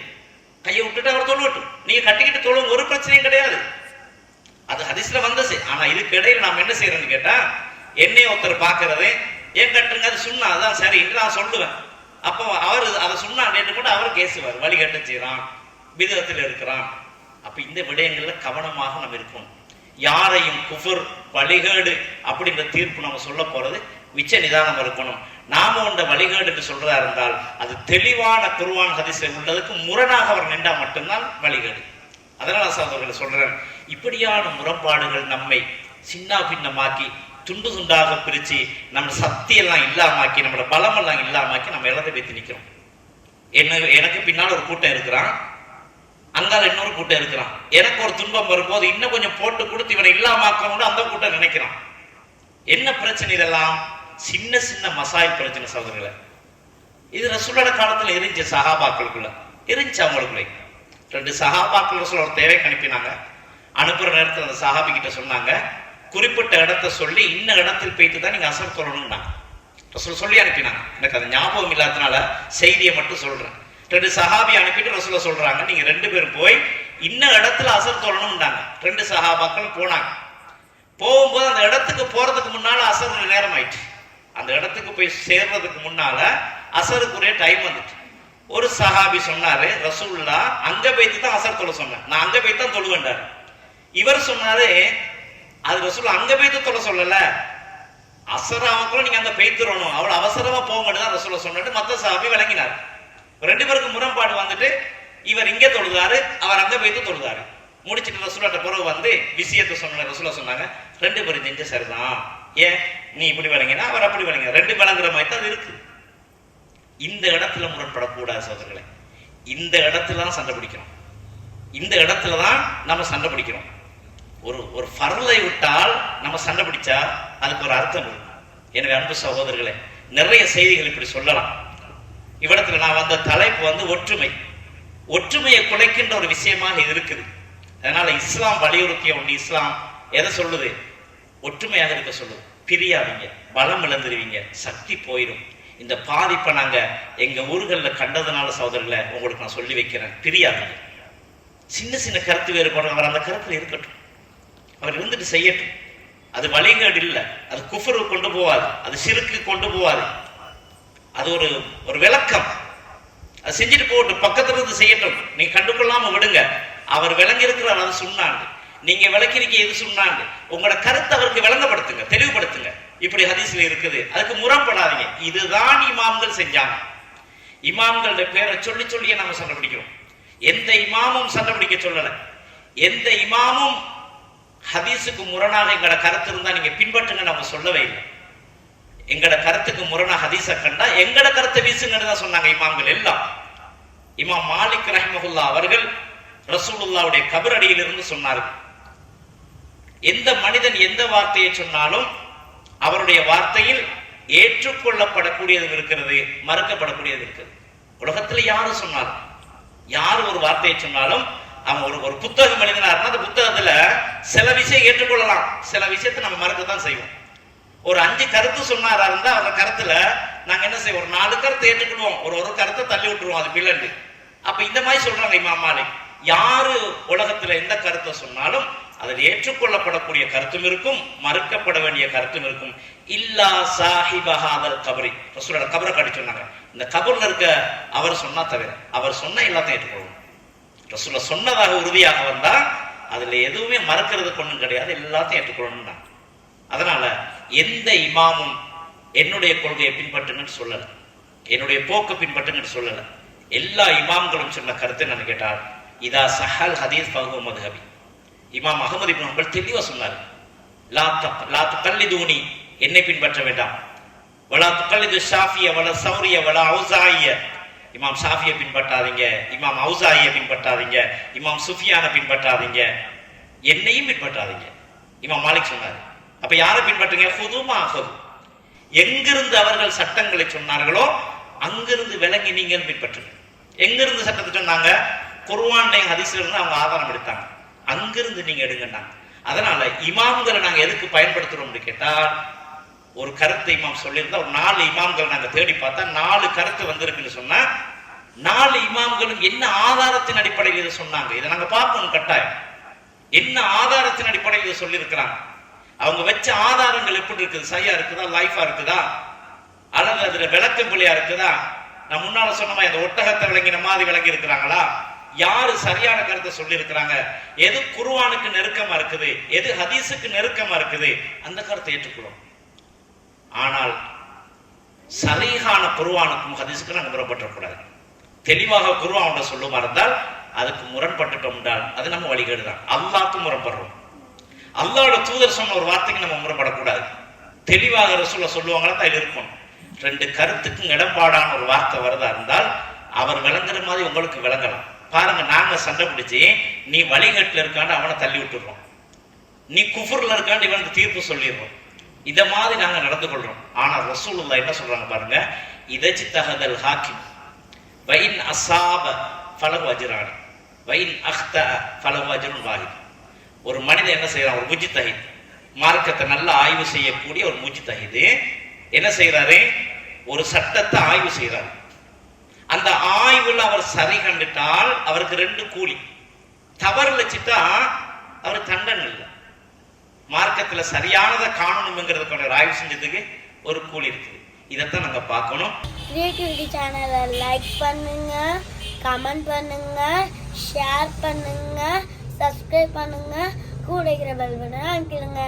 கையை விட்டுட்டு அவர் தொழுவட்டும், நீங்க கட்டிக்கிட்டு தொழுவும், ஒரு பிரச்சனையும் கிடையாது. அது ஹதீஸ்ல வந்தது. ஆனா இதுக்கு இடையில நாம் என்ன செய்யறோம்னு கேட்டா, என்னைய ஒருத்தர் பாக்குறது, ஏன் கட்டுங்க, அது சொன்னா அதான் சரி என்று நான் சொல்லுவேன். அப்போ அவர் அதை சொன்னா நேற்று கூட அவர் கேசுவார், வழிகட்ட செய்யறான், விதத்தில் இருக்கிறான். அப்ப இந்த விடயங்கள்ல கவனமாக நம்ம இருக்கணும். யாரையும் குஃபர் வழிகேடு அப்படின்ற தீர்ப்பு நம்ம சொல்ல போறது மிச்ச நிதானம் இருக்கணும். நாம உண்ட வழிகேடு என்று சொல்றதா இருந்தால் அது தெளிவான குர்ஆன் ஹதீஸில் உள்ளதுக்கு முரணாக அவர் நின்றா மட்டும்தான் வழிகேடு. அதனால சகோதரர்களை சொல்றேன், இப்படியான முரண்பாடுகள் நம்மை சின்ன பின்னமாக்கி துண்டு துண்டாக பிரிச்சு நம்ம சக்தியெல்லாம் இல்லாமாக்கி நம்மளோட பலமெல்லாம் இல்லாமாக்கி நம்ம எல்லாத்தையும் வைத்து நிற்கிறோம். எனக்கு பின்னால் ஒரு கூட்டம் இருக்கிறான், அங்கால இன்னொரு கூட்டம் இருக்கிறான். எனக்கு ஒரு துன்பம் வரும்போது இன்னும் கொஞ்சம் போட்டு கொடுத்து இவனை இல்லாமக்கணும்னு அந்த கூட்டம் நினைக்கிறான். என்ன பிரச்சனை? இதெல்லாம் சின்ன சின்ன மசாயில் பிரச்சனை சகோதரர்களை. இது ரசூலோட காலத்துல இருந்துச்சு, சஹாபாக்களுக்குள்ள இருந்துச்சு. அவங்களுக்குள்ள ரெண்டு சஹாபாக்கள் ரசூல் ஒரு தேவைக்கு அனுப்பினாங்க. அனுப்புற நேரத்தில் அந்த சஹாபி கிட்ட சொன்னாங்க, குறிப்பிட்ட இடத்த சொல்லி இன்ன இடத்தில் போயிட்டு தான் நீங்க அசர் சொல்லணும்னாங்க. ரசூல் சொல்லி அனுப்பினாங்க. எனக்கு அது ஞாபகம் இல்லாதனால செய்தியை மட்டும் சொல்றேன். ரெண்டு சஹாபி அனுப்பிட்டு ரசூல சொல்றாங்க, நீங்க ரெண்டு பேரும் போய் இன்ன இடத்துல அசர் சொல்லணும்னாங்க. ரெண்டு சஹாபாக்கள் போனாங்க. போகும்போது அந்த இடத்துக்கு போறதுக்கு முன்னால அசர் நேரம் ஆயிடுச்சு. அந்த இடத்துக்கு போய் சேர்றதுக்கு முன்னால அசருக்குரிய டைம் வந்துட்டு. ஒரு சஹாபி சொன்னாரு, ரசூல்லா அங்க போய்த்து தான் அசர் தொழ சொன்னேன், நான் அங்க போய் தான் தொழுவேண்டாரு. இவர் சொன்னாரு, அது ரசூல் அங்க போய்த்து தொழ சொல்லல, அசராவுக்குள்ள நீங்க அங்க பெய்த்துறணும், அவ்வளவு அவசரமா போங்கன்னு தான் ரசூல சொன்னாரு. மத்த சஹாபி விளங்கினார். ரெண்டு பேருக்கு முரண்பாடு வந்துட்டு இவர் இங்க தொழுதாரு, அவர் அங்க போய்த்து தொழுதாரு. முடிச்சுட்டு ரசூலாட்ட பிறகு வந்து விஷயத்தை சொன்ன ரசூலா சொன்னாங்க, ரெண்டு பேரும் செஞ்ச சரிதான், ஏன் நீ இப்படி விளங்கினா அவர் அப்படி விளங்கினா, ரெண்டு விளங்குற மாதிரி தான் அது இருக்கு. இந்த இடத்துல முரண்படக்கூடாது சகோதரர்களே. இந்த இடத்துல தான் சண்டை பிடிக்கணும். இந்த இடத்துல தான் நம்ம சண்டை பிடிக்கணும். ஒரு ஃபர்லை விட்டால் நம்ம சண்டை பிடிச்சா அதுக்கு ஒரு அர்த்தம் இருக்கு. எனவே அன்பு சகோதரர்களே, நிறைய செய்திகள் இப்படி சொல்லலாம். இவ்விடத்துல நான் வந்த தலைப்பு வந்து ஒற்றுமை. ஒற்றுமையை குலைக்கின்ற ஒரு விஷயமாக இது இருக்குது. அதனால இஸ்லாம் வலியுறுத்திய ஒன்று. இஸ்லாம் எதை சொல்லுது? ஒற்றுமையாக இருக்க சொல்லுது. பிரியாதீங்க, பலம் இழந்துருவீங்க, சக்தி போயிடும். இந்த பாதிப்பை நாங்கள் எங்கள் ஊர்களில் கண்டதுனால சகோதரர்களை உங்களுக்கு நான் சொல்லி வைக்கிறேன். பிரியாதீங்க. சின்ன சின்ன கருத்து வேறுபாடு அவர் அந்த கருத்தில் இருக்கட்டும், அவர் இருந்துட்டு செய்யட்டும். அது வழிகேடு இல்லை, அது குஃபரு கொண்டு போவாது, அது சிறுக்கு கொண்டு போவாது. அது ஒரு விளக்கம். அது செஞ்சுட்டு போகட்டும், பக்கத்துல இருந்து செய்யட்டும். நீங்க கண்டுகொள்ளாம விடுங்க. அவர் விளங்கி இருக்கிறார், அது சொன்னாங்க. நீங்க விளக்கிறீங்க, எது சொன்னாங்க. உங்களோட கருத்தை அவருக்கு விளங்கப்படுத்துங்க, தெளிவுபடுத்துங்க. இப்படி ஹதீஸ்ல இருக்குது, அதுக்கு முரண்படாதீங்க. இதுதான் இமாம்கள் செஞ்சாங்க. இமாம்களோட பேரை சொல்லி சொல்லியே நாம சண்டை பிடிக்கிறோம். எந்த இமாமும் சண்டை பிடிக்க சொல்லல. எந்த இமாமும் ஹதீஸுக்கு முரணாக எங்களோட கருத்து இருந்தா நீங்க பின்பற்றுங்க நம்ம சொல்லவே இல்லை. எங்களோட கருத்துக்கு முரணாக ஹதீஸை கண்டா எங்களோட கருத்தை வீசுங்கன்னு தான் சொன்னாங்க இமாம்கள் எல்லாம். இமாம் மாலிக் ரஹ்மஹுல்லா அவர்கள் ரசூலுல்லாவுடைய கபரடியில் இருந்து சொன்னார்கள், எந்த மனிதன் எந்த வார்த்தையை சொன்னாலும் அவருடைய வார்த்தையில் ஏற்றுக்கொள்ளப்படக்கூடியது இருக்கிறது, மறுக்கப்படக்கூடியது இருக்கிறது. உலகத்துல யாரு சொன்னாலும், யார் ஒரு வார்த்தையை சொன்னாலும் அவன் ஒரு புத்தக மனிதனா இருந்தா அந்த புத்தகத்துல சில விஷயம் ஏற்றுக்கொள்ளலாம், சில விஷயத்தை நம்ம மறுக்கத்தான் செய்வோம். ஒரு 5 கருத்து சொன்னாரா இருந்தா அந்த கருத்துல நாங்க என்ன செய்வோம், ஒரு 4 கருத்தை ஏற்றுக்கொள்வோம், ஒரு கருத்தை தள்ளி விட்டுருவோம், அது பிள்ளை. அப்ப இந்த மாதிரி சொல்றாங்க இமாம் மாலிக், யாரு உலகத்துல எந்த கருத்தை சொன்னாலும் அதில் ஏற்றுக்கொள்ளப்படக்கூடிய கருத்தும் இருக்கும், மறுக்கப்பட வேண்டிய கருத்தும் இருக்கும். இல்லா சாஹிபஹாதல் கபரி, ரசூலோட கபரை காட்டி சொன்னாங்க. இந்த கபர்ல இருக்க அவர் சொன்னா தவிர, அவர் சொன்ன எல்லாத்தையும் ஏற்றுக்கொள்ளும். ரசூல சொன்னதாக உறுதியாக வந்தா அதுல எதுவுமே மறக்கிறது கொண்டும் கிடையாது, எல்லாத்தையும் ஏற்றுக்கொள்ளணும். அதனால எந்த இமாமும் என்னுடைய கொள்கையை பின்பற்றுங்கன்னு சொல்லல, என்னுடைய போக்கு பின்பற்றுங்கன்னு சொல்லல. எல்லா இமாம்களும் சொன்ன கருத்தை நான் கேட்டால், இதா சஹல் ஹதீஸ் ஃபஹு மதுஹபி. இமாம் அஹ்மத் இப்னு ஹம்பல் தெளிவா சொன்னார், லா துகல்லிதுனி, என்னை பின்பற்ற வேண்டாம். வலா துகல்லிது ஷாஃபிய வலா சௌரிய வலா ஔஸாஇய, இமாம் ஷாஃபியை பின்பற்றாதீங்க, இமாம் ஔஸாஇயை பின்பற்றாதீங்க, இமாம் சுஃபியான பின்பற்றாதீங்க, என்னையும் பின்பற்றாதீங்க. இமாம் மாலிக் சொன்னார். அப்ப யாரை பின்பற்றுங்க? ஹுதுமா அஹது, எங்கிருந்து அவர்கள் சட்டங்களை சொன்னார்களோ அங்கிருந்து விளங்கி நீங்கள் பின்பற்றுங்க. எங்கிருந்து சட்டத்தை சொன்னாங்க? குர்ஆன்லையும் ஹதீஸ்ல இருந்து அவங்க ஆதாரம் எடுத்தாங்க, அங்கிருந்து நீங்க எடுங்கன்னாங்க. அதனால இமாம்களை நாங்க எதுக்கு பயன்படுத்துறோம்னு கேட்டால், ஒரு கருத்தை இமாம் சொல்லியிருந்தா ஒரு 4 இமாம்கள் நாங்க தேடி பார்த்தா 4 கருத்து வந்திருக்குன்னு சொன்னா 4 இமாம்களும் என்ன ஆதாரத்தின் அடிப்படையில் இதை சொன்னாங்க, இதை நாங்க பார்க்கணும் கட்டாயம். என்ன ஆதாரத்தின் அடிப்படையில் இதை சொல்லி இருக்கிறாங்க, அவங்க வச்ச ஆதாரங்கள் எப்படி இருக்குது, சரியா இருக்குதா, லைஃபா இருக்குதா, அல்லது அதுல விளக்கம் பிள்ளையா இருக்குதா. நான் முன்னால சொன்ன மாதிரி அந்த ஒட்டகத்தை விளங்கின மாதிரி விளங்கி இருக்கிறாங்களா, யாரு சரியான கருத்தை சொல்லி இருக்கிறாங்க, எது குர்ஆனுக்கு நெருக்கமா இருக்குது, எது ஹதீஸுக்கு நெருக்கமா இருக்குது, அந்த கருத்தை ஏற்றுக்கொள்ளும். ஆனால் சரீஹான குர்ஆனுக்கும் ஹதீஸுக்கும் நாங்கள் முரண்பற்றக்கூடாது. தெளிவாக குர்ஆனோட சொல்லுமா இருந்தால் அதுக்கு முரண்பட்டுட்டோம் என்றால் அது நம்ம வழிகேடு தான். அல்லாஹ்வுக்கு முரண்படுறோம். அல்லாஹ்வோட தூதர் சொன்ன ஒரு வார்த்தைக்கு நம்ம முரண்படக்கூடாது. தெளிவாக ரசூலுல்லாஹ் சொல்லுவாங்களா தான் இருக்கும். 2 கருத்துக்கும் இடம்பாடான ஒரு வார்த்தை வருதா இருந்தால் அவர் விளங்குற மாதிரி உங்களுக்கு விளங்கலாம். பாருங்க, நாங்க சண்டை பிடிச்சி நீ வழிகேட்டில் இருக்காண்டு அவனை தள்ளி விட்டுடுறோம், நீ குஃபுர்ல இருக்காண்டு இவனுக்கு தீர்ப்பு சொல்லிடுறோம். இத மாதிரி நாங்க நடந்து கொள்றோம். ஆனா ரசூலுல்லாஹ் என்ன சொல்றாங்க பாருங்க, இதஜ்தஹதல் ஹாக்கிம் வைன் அஸாப ஃபலஹு அஜ்ரான் வைன் அக்தா ஃபலஹு அஜ்ருன் வாஹித். ஒரு மனிதன் என்ன செய்யறான், ஒரு முஜ்தஹித், மார்க்கத்தை நல்லா ஆய்வு செய்யக்கூடிய ஒரு முஜ்தஹித் என்ன செய்யறாரு, ஒரு சட்டத்தை ஆய்வு செய்யறாரு. அந்த ஆய்வுல அவர் சரி கண்டுட்டால் அவருக்கு 2 கூலி, தவறு வச்சுட்டா அவர் தண்டனை இல்லை. மார்க்கத்துல சரியானதை காணணுங்கிறதுக்கான ஆய்வு செஞ்சதுக்கு ஒரு கூலி இருக்குது. இதைத்தான் நாங்க பார்க்கணும். கிரியேட்டிவிட்டி சேனலை லைக் பண்ணுங்க, கமெண்ட் பண்ணுங்க, ஷேர் பண்ணுங்க, சப்ஸ்கிரைப் பண்ணுங்க, கூட இருக்கிற பெல் பட்டனை அழுத்திடுங்க.